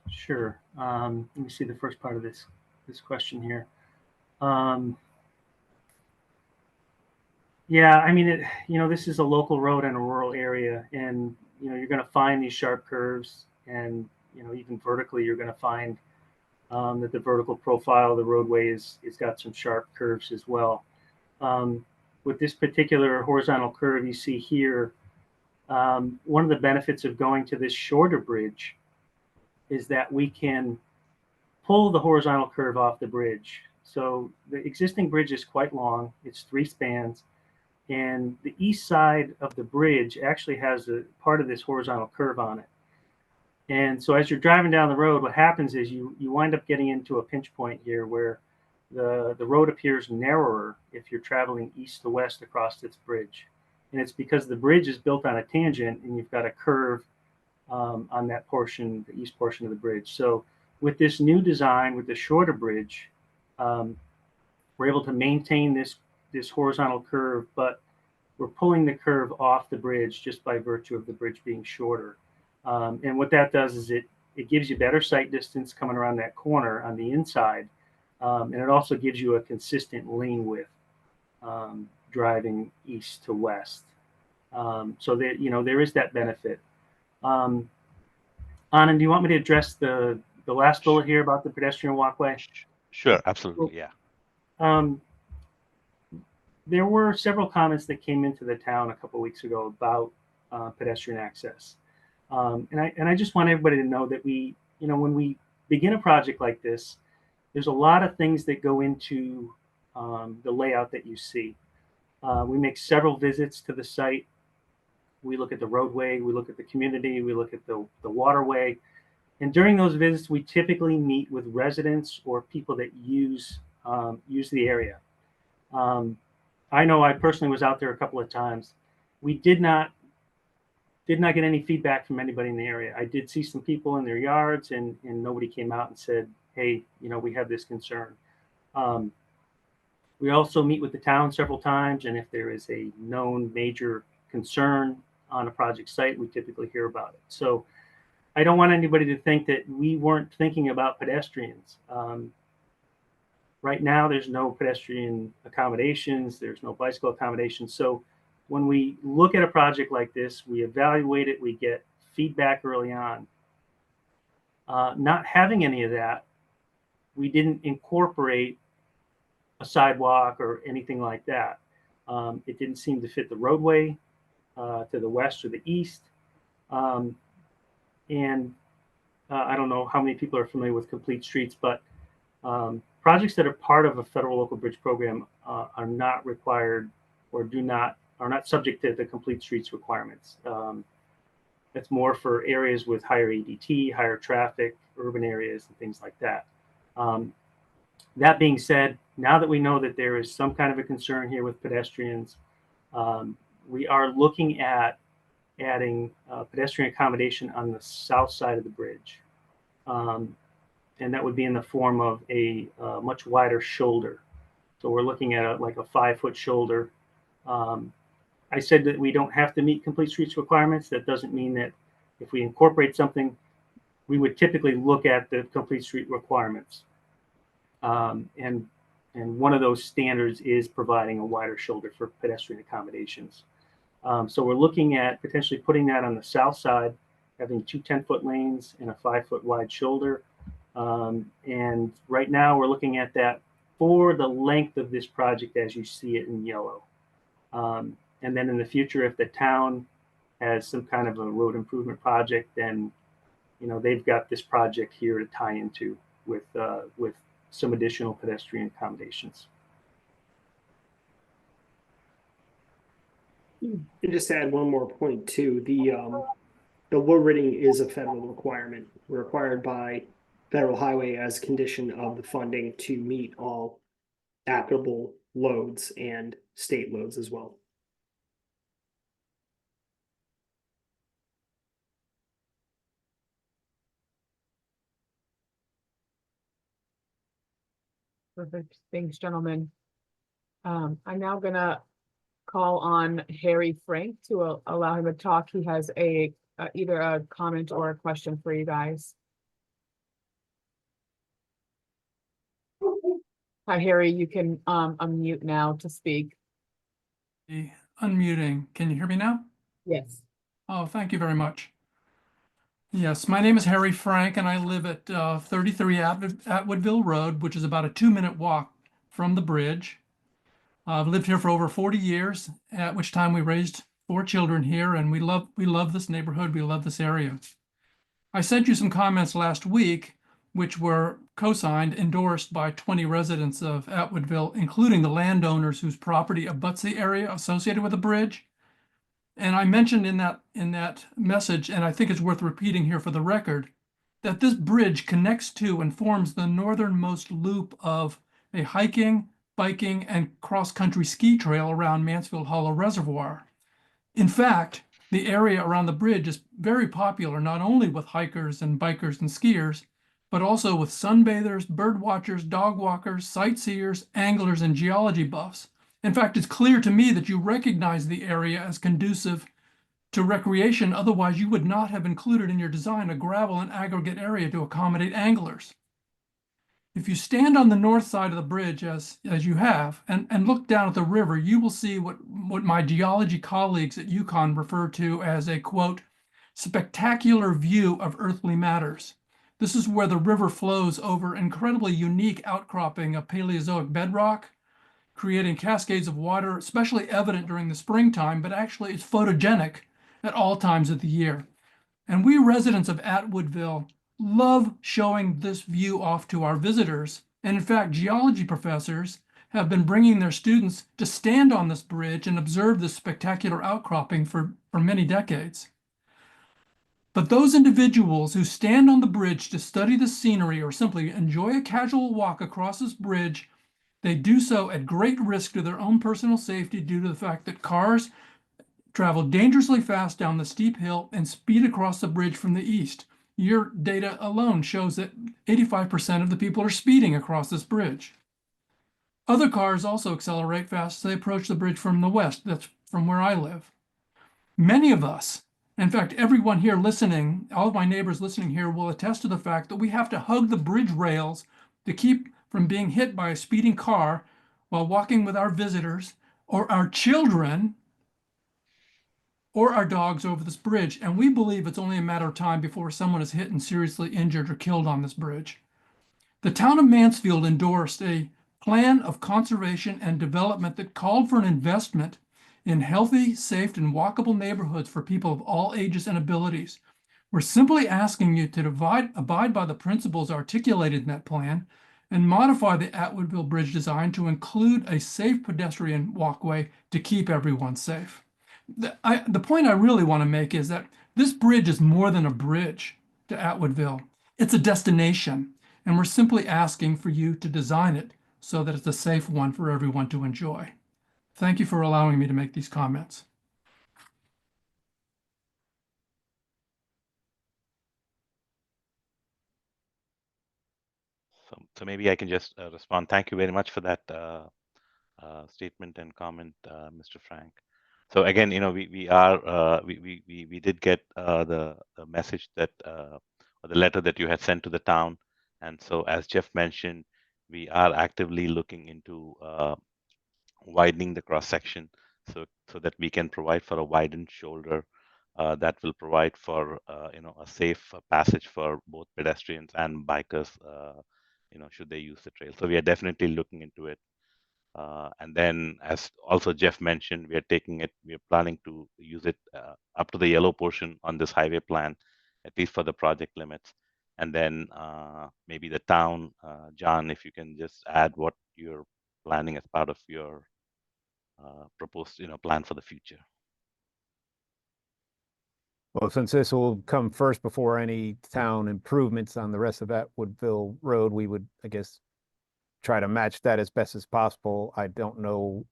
Sure. Let me see the first part of this question here. Um, yeah, I mean, this is a local road in a rural area, and you're going to find these sharp curves, and even vertically, you're going to find that the vertical profile of the roadway is got some sharp curves as well. With this particular horizontal curve you see here, one of the benefits of going to this shorter bridge is that we can pull the horizontal curve off the bridge. So the existing bridge is quite long. It's 3 spans. And the east side of the bridge actually has a part of this horizontal curve on it. And so as you're driving down the road, what happens is you wind up getting into a pinch point here where the road appears narrower if you're traveling east to west across this bridge. And it's because the bridge is built on a tangent and you've got a curve on that portion, the east portion of the bridge. So with this new design, with the shorter bridge, we're able to maintain this horizontal curve, but we're pulling the curve off the bridge just by virtue of the bridge being shorter. And what that does is it gives you better sight distance coming around that corner on the inside. And it also gives you a consistent lane width driving east to west. So that, there is that benefit. Anand, do you want me to address the last bullet here about the pedestrian walkway? Sure, absolutely, yeah. There were several comments that came into the town a couple of weeks ago about pedestrian access. And I just want everybody to know that when we begin a project like this, there's a lot of things that go into the layout that you see. We make several visits to the site. We look at the roadway, we look at the community, we look at the waterway. And during those visits, we typically meet with residents or people that use the area. I know I personally was out there a couple of times. We did not get any feedback from anybody in the area. I did see some people in their yards, and nobody came out and said, hey, we have this concern. We also meet with the town several times, and if there is a known major concern on a project site, we typically hear about it. So I don't want anybody to think that we weren't thinking about pedestrians. Right now, there's no pedestrian accommodations, there's no bicycle accommodations. So when we look at a project like this, we evaluate it, we get feedback early on. Not having any of that, we didn't incorporate a sidewalk or anything like that. It didn't seem to fit the roadway to the west or the east. And I don't know how many people are familiar with Complete Streets, but projects that are part of a federal local bridge program are not required or are not subject to the Complete Streets requirements. It's more for areas with higher EDT, higher traffic, urban areas, and things like that. That being said, now that we know that there is some kind of a concern here with pedestrians, we are looking at adding pedestrian accommodation on the south side of the bridge. And that would be in the form of a much wider shoulder. So we're looking at like a 5-foot shoulder. I said that we don't have to meet Complete Streets requirements. That doesn't mean that if we incorporate something, we would typically look at the Complete Street requirements and And one of those standards is providing a wider shoulder for pedestrian accommodations. So we're looking at potentially putting that on the south side, having two 10-foot lanes and a 5-foot wide shoulder. And right now we're looking at that for the length of this project as you see it in yellow. And then in the future, if the town has some kind of a road improvement project, then they've got this project here to tie into with some additional pedestrian accommodations. And just to add one more point too, the low rating is a federal requirement. We're required by federal highway as condition of the funding to meet all applicable loads and state loads as well. Perfect. Thanks, gentlemen. I'm now gonna call on Harry Frank to allow him to talk. He has either a comment or a question for you guys. Hi, Harry, you can unmute now to speak. Unmuting. Can you hear me now? Yes. Oh, thank you very much. Yes, my name is Harry Frank, and I live at 33 Atwoodville Road, which is about a 2-minute walk from the bridge. I've lived here for over 40 years, at which time we raised 4 children here, and we love this neighborhood. We love this area. I sent you some comments last week, which were co-signed, endorsed by 20 residents of Atwoodville, including the landowners whose property abuts the area associated with the bridge. And I mentioned in that message, and I think it's worth repeating here for the record, that this bridge connects to and forms the northernmost loop of a hiking, biking, and cross-country ski trail around Mansfield Hollow Reservoir. In fact, the area around the bridge is very popular, not only with hikers and bikers and skiers, but also with sunbathers, bird watchers, dog walkers, sightseers, anglers, and geology buffs. In fact, it's clear to me that you recognize the area as conducive to recreation. Otherwise, you would not have included in your design a gravel and aggregate area to accommodate anglers. If you stand on the north side of the bridge, as you have, and look down at the river, you will see what my geology colleagues at UConn refer to as a, quote, spectacular view of earthly matters. This is where the river flows over incredibly unique outcropping of Paleozoic bedrock, creating cascades of water, especially evident during the springtime, but actually it's photogenic at all times of the year. And we residents of Atwoodville love showing this view off to our visitors. And in fact, geology professors have been bringing their students to stand on this bridge and observe this spectacular outcropping for many decades. But those individuals who stand on the bridge to study the scenery or simply enjoy a casual walk across this bridge, they do so at great risk to their own personal safety due to the fact that cars travel dangerously fast down the steep hill and speed across the bridge from the east. Your data alone shows that 85% of the people are speeding across this bridge. Other cars also accelerate fast as they approach the bridge from the west. That's from where I live. Many of us, in fact, everyone here listening, all of my neighbors listening here will attest to the fact that we have to hug the bridge rails to keep from being hit by a speeding car while walking with our visitors or our children or our dogs over this bridge. And we believe it's only a matter of time before someone is hit and seriously injured or killed on this bridge. The town of Mansfield endorsed a plan of conservation and development that called for an investment in healthy, safe, and walkable neighborhoods for people of all ages and abilities. We're simply asking you to abide by the principles articulated in that plan and modify the Atwoodville Bridge design to include a safe pedestrian walkway to keep everyone safe. The point I really want to make is that this bridge is more than a bridge to Atwoodville. It's a destination, and we're simply asking for you to design it so that it's a safe one for everyone to enjoy. Thank you for allowing me to make these comments. So maybe I can just respond. Thank you very much for that statement and comment, Mr. Frank. So again, we did get the message that or the letter that you had sent to the town, and so as Jeff mentioned, we are actively looking into widening the cross section so that we can provide for a widened shoulder that will provide for a safe passage for both pedestrians and bikers, should they use the trail. So we are definitely looking into it. And then, as also Jeff mentioned, we are planning to use it up to the yellow portion on this highway plan, at least for the project limits. And then maybe the town, John, if you can just add what you're planning as part of your proposed, plan for the future. Well, since this will come first before any town improvements on the rest of Atwoodville Road, we would, I guess, try to match that as best as possible. I don't know,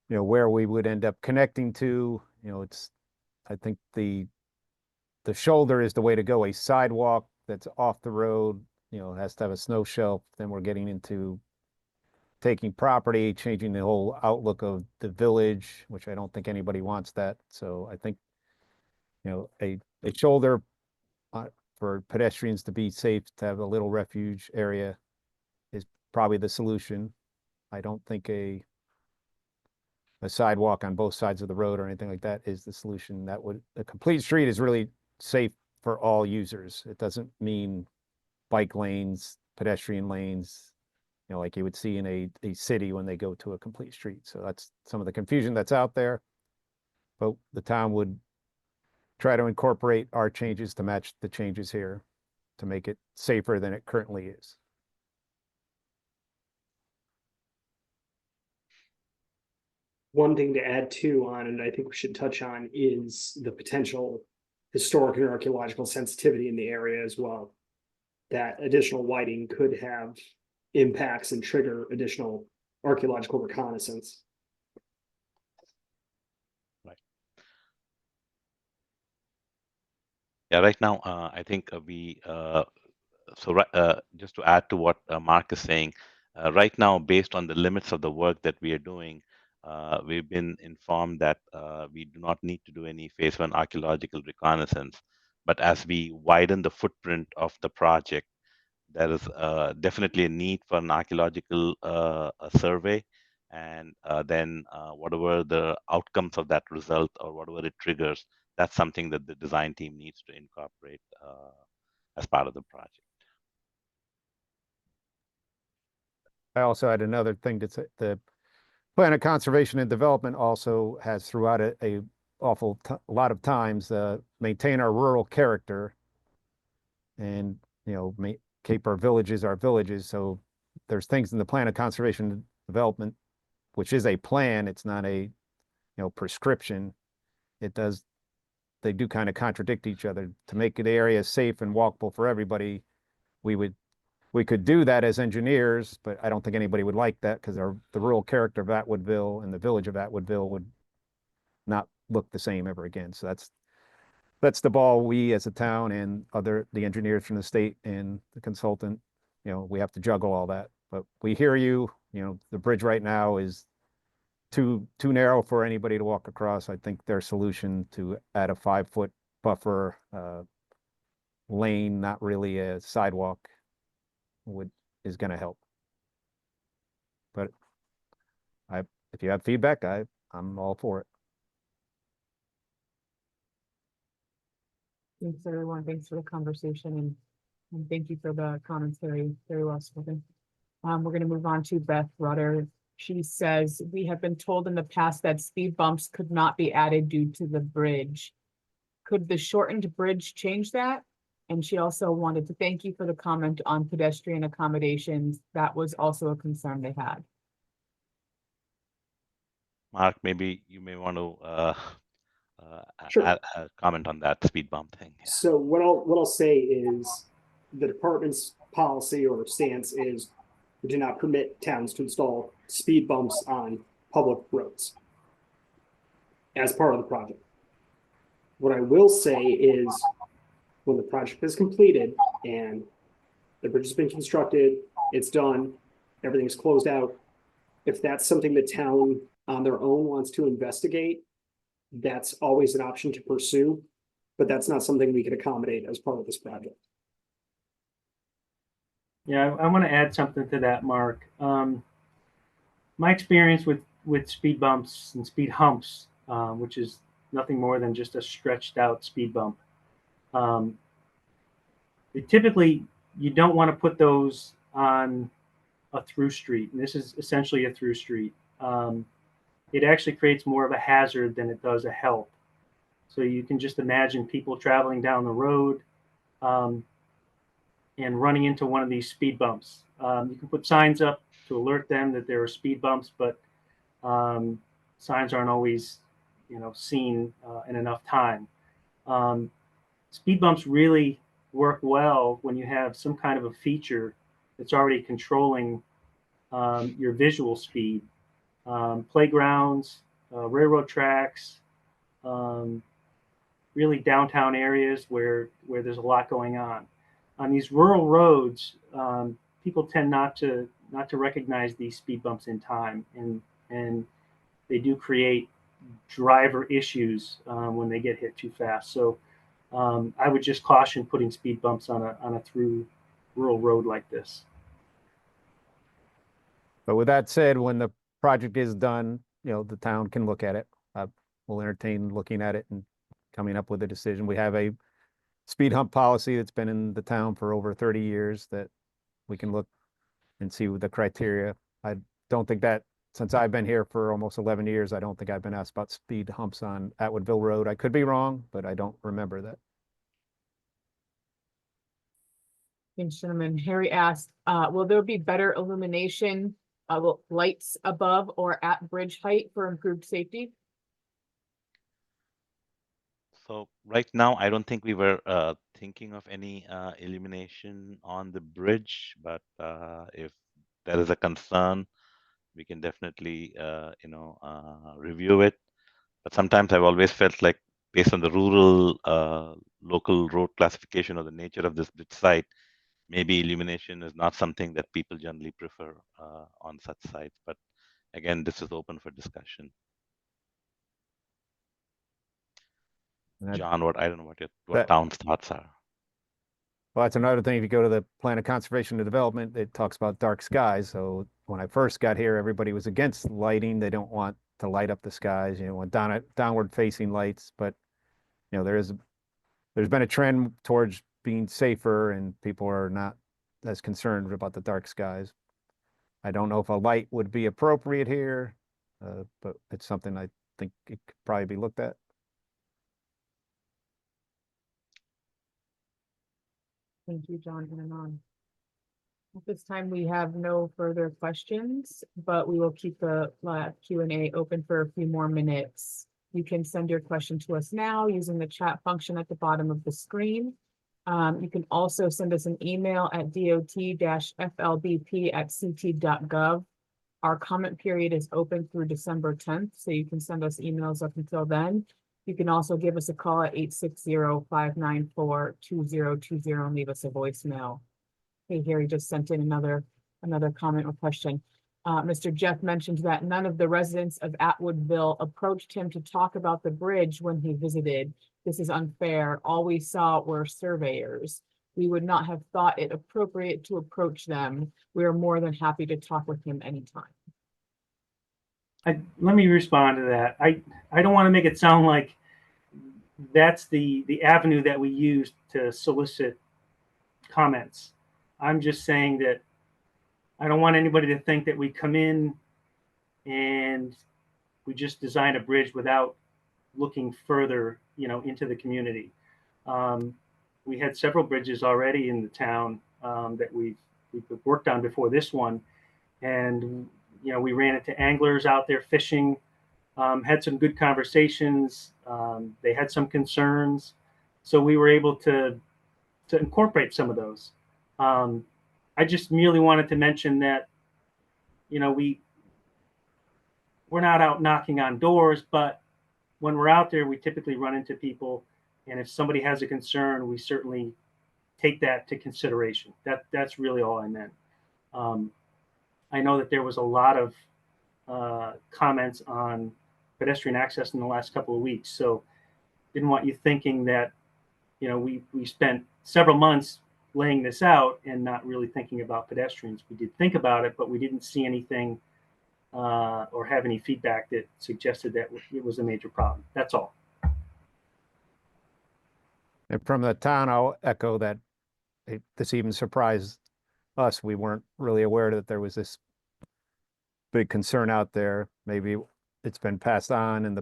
where we would end up connecting to. I think the shoulder is the way to go. A sidewalk that's off the road, has to have a snow shelf. Then we're getting into taking property, changing the whole outlook of the village, which I don't think anybody wants that. So I think, a shoulder for pedestrians to be safe, to have a little refuge area is probably the solution. I don't think a sidewalk on both sides of the road or anything like that is the solution. A complete street is really safe for all users. It doesn't mean bike lanes, pedestrian lanes, like you would see in a city when they go to a complete street. So that's some of the confusion that's out there. But the town would try to incorporate our changes to match the changes here to make it safer than it currently is. One thing to add too on, and I think we should touch on, is the potential historic and archaeological sensitivity in the area as well. That additional widening could have impacts and trigger additional archaeological reconnaissance. Yeah, right now, I think just to add to what Mark is saying, right now, based on the limits of the work that we are doing, we've been informed that we do not need to do any phase 1 archaeological reconnaissance. But as we widen the footprint of the project, there is definitely a need for an archaeological survey. And then whatever the outcomes of that result or whatever it triggers, that's something that the design team needs to incorporate as part of the project. I also had another thing to say. The plan of conservation and development also has throughout it a lot of times maintain our rural character and keep our villages. So there's things in the plan of conservation and development, which is a plan. It's not a prescription. They do kind of contradict each other. To make the area safe and walkable for everybody, we could do that as engineers, but I don't think anybody would like that because the rural character of Atwoodville and the village of Atwoodville would not look the same ever again. So that's the ball we as a town and the engineers from the state and the consultant, we have to juggle all that. But we hear you. The bridge right now is too narrow for anybody to walk across. I think their solution to add a 5-foot buffer lane, not really a sidewalk, is going to help. But if you have feedback, I'm all for it. Thanks, everyone. Thanks for the conversation and thank you for the comments. Very, very well spoken. We're going to move on to Beth Rutter. She says, we have been told in the past that speed bumps could not be added due to the bridge. Could the shortened bridge change that? And she also wanted to thank you for the comment on pedestrian accommodations. That was also a concern they had. Mark, maybe you may want to Sure. comment on that speed bump thing. Yeah. So what I'll say is the department's policy or stance is we do not permit towns to install speed bumps on public roads as part of the project. What I will say is when the project is completed and the bridge has been constructed, it's done, everything's closed out. If that's something the town on their own wants to investigate, that's always an option to pursue, but that's not something we can accommodate as part of this project. Yeah, I want to add something to that, Mark. My experience with speed bumps and speed humps, which is nothing more than just a stretched out speed bump. Um, typically, you don't want to put those on a through street, and this is essentially a through street. It actually creates more of a hazard than it does a help. So you can just imagine people traveling down the road um, and running into one of these speed bumps. You can put signs up to alert them that there are speed bumps, but um, signs aren't always, seen in enough time. Um, speed bumps really work well when you have some kind of a feature that's already controlling your visual speed. Playgrounds, railroad tracks, um, really downtown areas where there's a lot going on. On these rural roads, people tend not to recognize these speed bumps in time, and they do create driver issues when they get hit too fast. So I would just caution putting speed bumps on a through rural road like this. But with that said, when the project is done, the town can look at it. We'll entertain looking at it and coming up with a decision. We have a speed hump policy that's been in the town for over 30 years that we can look and see what the criteria. I don't think that since I've been here for almost 11 years, I don't think I've been asked about speed humps on Atwoodville Road. I could be wrong, but I don't remember that. Thanks, gentlemen. Harry asked, will there be better illumination, lights above or at bridge height for improved safety? So right now, I don't think we were thinking of any illumination on the bridge, but if there is a concern, we can definitely, review it. But sometimes I've always felt like, based on the rural local road classification or the nature of this bridge site, maybe illumination is not something that people generally prefer on such sites. But again, this is open for discussion. John, I don't know what town's thoughts are. Well, that's another thing. If you go to the Plan of Conservation and Development, it talks about dark skies. So when I first got here, everybody was against lighting. They don't want to light up the skies, want downward facing lights. But, there's been a trend towards being safer and people are not as concerned about the dark skies. I don't know if a light would be appropriate here, but it's something I think it could probably be looked at. Thank you, John and Anand. At this time, we have no further questions, but we will keep the Q&A open for a few more minutes. You can send your question to us now using the chat function at the bottom of the screen. You can also send us an email at dot-flbp@ct.gov. Our comment period is open through December 10th, so you can send us emails up until then. You can also give us a call at 860-594-2020 and leave us a voicemail. Hey, Harry just sent in another comment or question. Mr. Jeff mentioned that none of the residents of Atwoodville approached him to talk about the bridge when he visited. This is unfair. All we saw were surveyors. We would not have thought it appropriate to approach them. We are more than happy to talk with him anytime. Let me respond to that. I don't want to make it sound like that's the avenue that we use to solicit comments. I'm just saying that I don't want anybody to think that we come in and we just design a bridge without looking further, into the community. We had several bridges already in the town that we've worked on before this one, and we ran into anglers out there fishing, had some good conversations. They had some concerns, so we were able to incorporate some of those. I just merely wanted to mention that, we're not out knocking on doors, but when we're out there, we typically run into people, and if somebody has a concern, we certainly take that to consideration. That's really all I meant. I know that there was a lot of comments on pedestrian access in the last couple of weeks, so didn't want you thinking that we spent several months laying this out and not really thinking about pedestrians. We did think about it, but we didn't see anything or have any feedback that suggested that it was a major problem. That's all. And from the town, I'll echo that this even surprised us. We weren't really aware that there was this big concern out there. Maybe it's been passed on and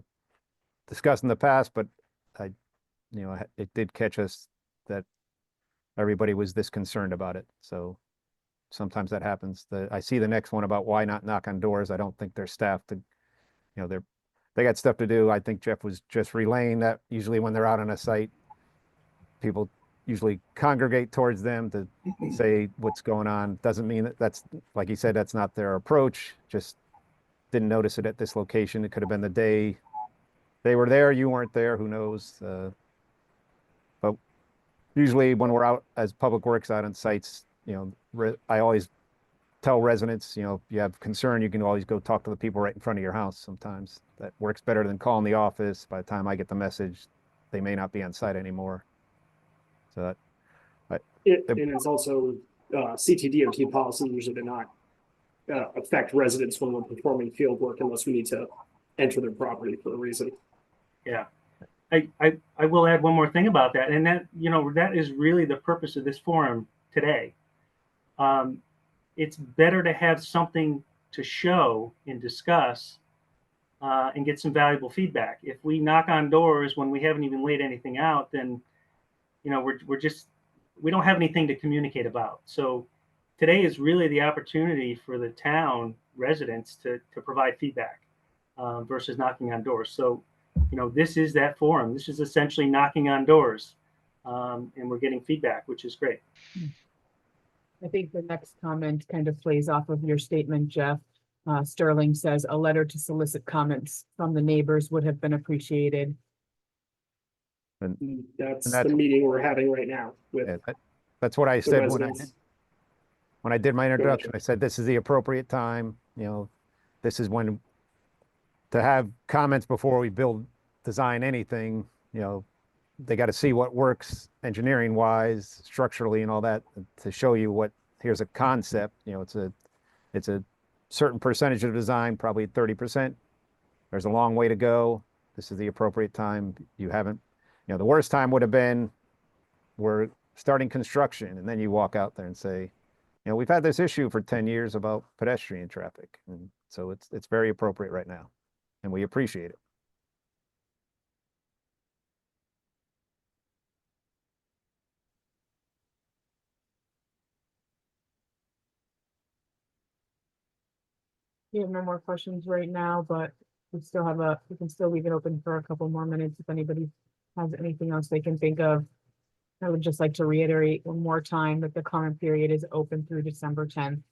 discussed in the past, but it did catch us that everybody was this concerned about it. So sometimes that happens. I see the next one about why not knock on doors. I don't think they're staffed to, they got stuff to do. I think Jeff was just relaying that usually when they're out on a site, people usually congregate towards them to say what's going on. Doesn't mean that's, like you said, that's not their approach. Just didn't notice it at this location. It could have been the day they were there, you weren't there, who knows? But usually when we're out as public works out on sites, I always tell residents, if you have concern, you can always go talk to the people right in front of your house. Sometimes that works better than calling the office. By the time I get the message, they may not be on site anymore. So and it's also CTDOT policy usually to not affect residents when we're performing field work unless we need to enter their property for a reason. Yeah. I will add one more thing about that. And that is really the purpose of this forum today. It's better to have something to show and discuss and get some valuable feedback. If we knock on doors when we haven't even laid anything out, then we don't have anything to communicate about. So today is really the opportunity for the town residents to provide feedback versus knocking on doors. So, this is that forum. This is essentially knocking on doors, and we're getting feedback, which is great. I think the next comment kind of plays off of your statement, Jeff. Sterling says a letter to solicit comments from the neighbors would have been appreciated. That's the meeting we're having right now with that's what I said residents. when I did my introduction. I said this is the appropriate time. This is when to have comments before we design anything. They got to see what works engineering wise, structurally, and all that to show you here's a concept. It's a certain percentage of design, probably 30%. There's a long way to go. This is the appropriate time. You haven't. The worst time would have been we're starting construction and then you walk out there and say, we've had this issue for 10 years about pedestrian traffic. And so it's very appropriate right now and we appreciate it. We have no more questions right now, but we can still leave it open for a couple more minutes if anybody has anything else they can think of. I would just like to reiterate one more time that the comment period is open through December 10th.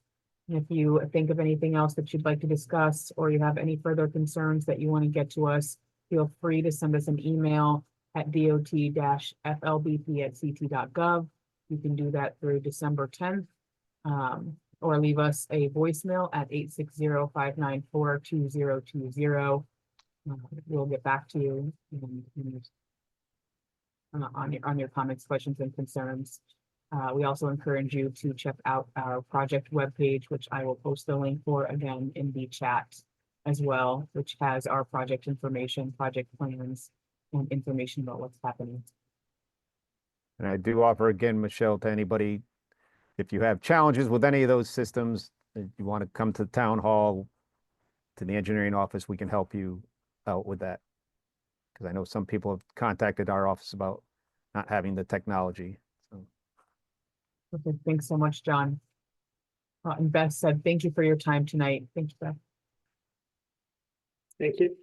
And if you think of anything else that you'd like to discuss, or you have any further concerns that you want to get to us, feel free to send us an email at dot-flbp@ct.gov. You can do that through December 10th. Or leave us a voicemail at 860-594-2020. We'll get back to you on your comments, questions, and concerns. We also encourage you to check out our project webpage, which I will post the link for again in the chat as well, which has our project information, project plans, and information about what's happening. And I do offer again, Michelle, to anybody, if you have challenges with any of those systems, you want to come to the town hall, to the engineering office, we can help you out with that. Because I know some people have contacted our office about not having the technology. So. Okay, thanks so much, John. And Beth said, thank you for your time tonight. Thank you, Beth. Thank you.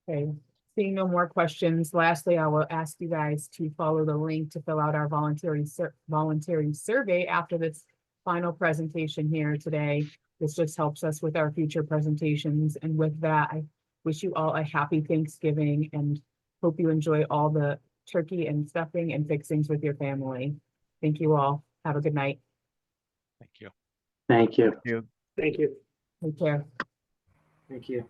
Okay, seeing no more questions, lastly, I will ask you guys to follow the link to fill out our voluntary survey after this final presentation here today. This just helps us with our future presentations. And with that, I wish you all a happy Thanksgiving and hope Hope you enjoy all the turkey and stuffing and fixings with your family. Thank you all. Have a good night. Thank you. Thank you. You. Thank you. Take care. Thank you.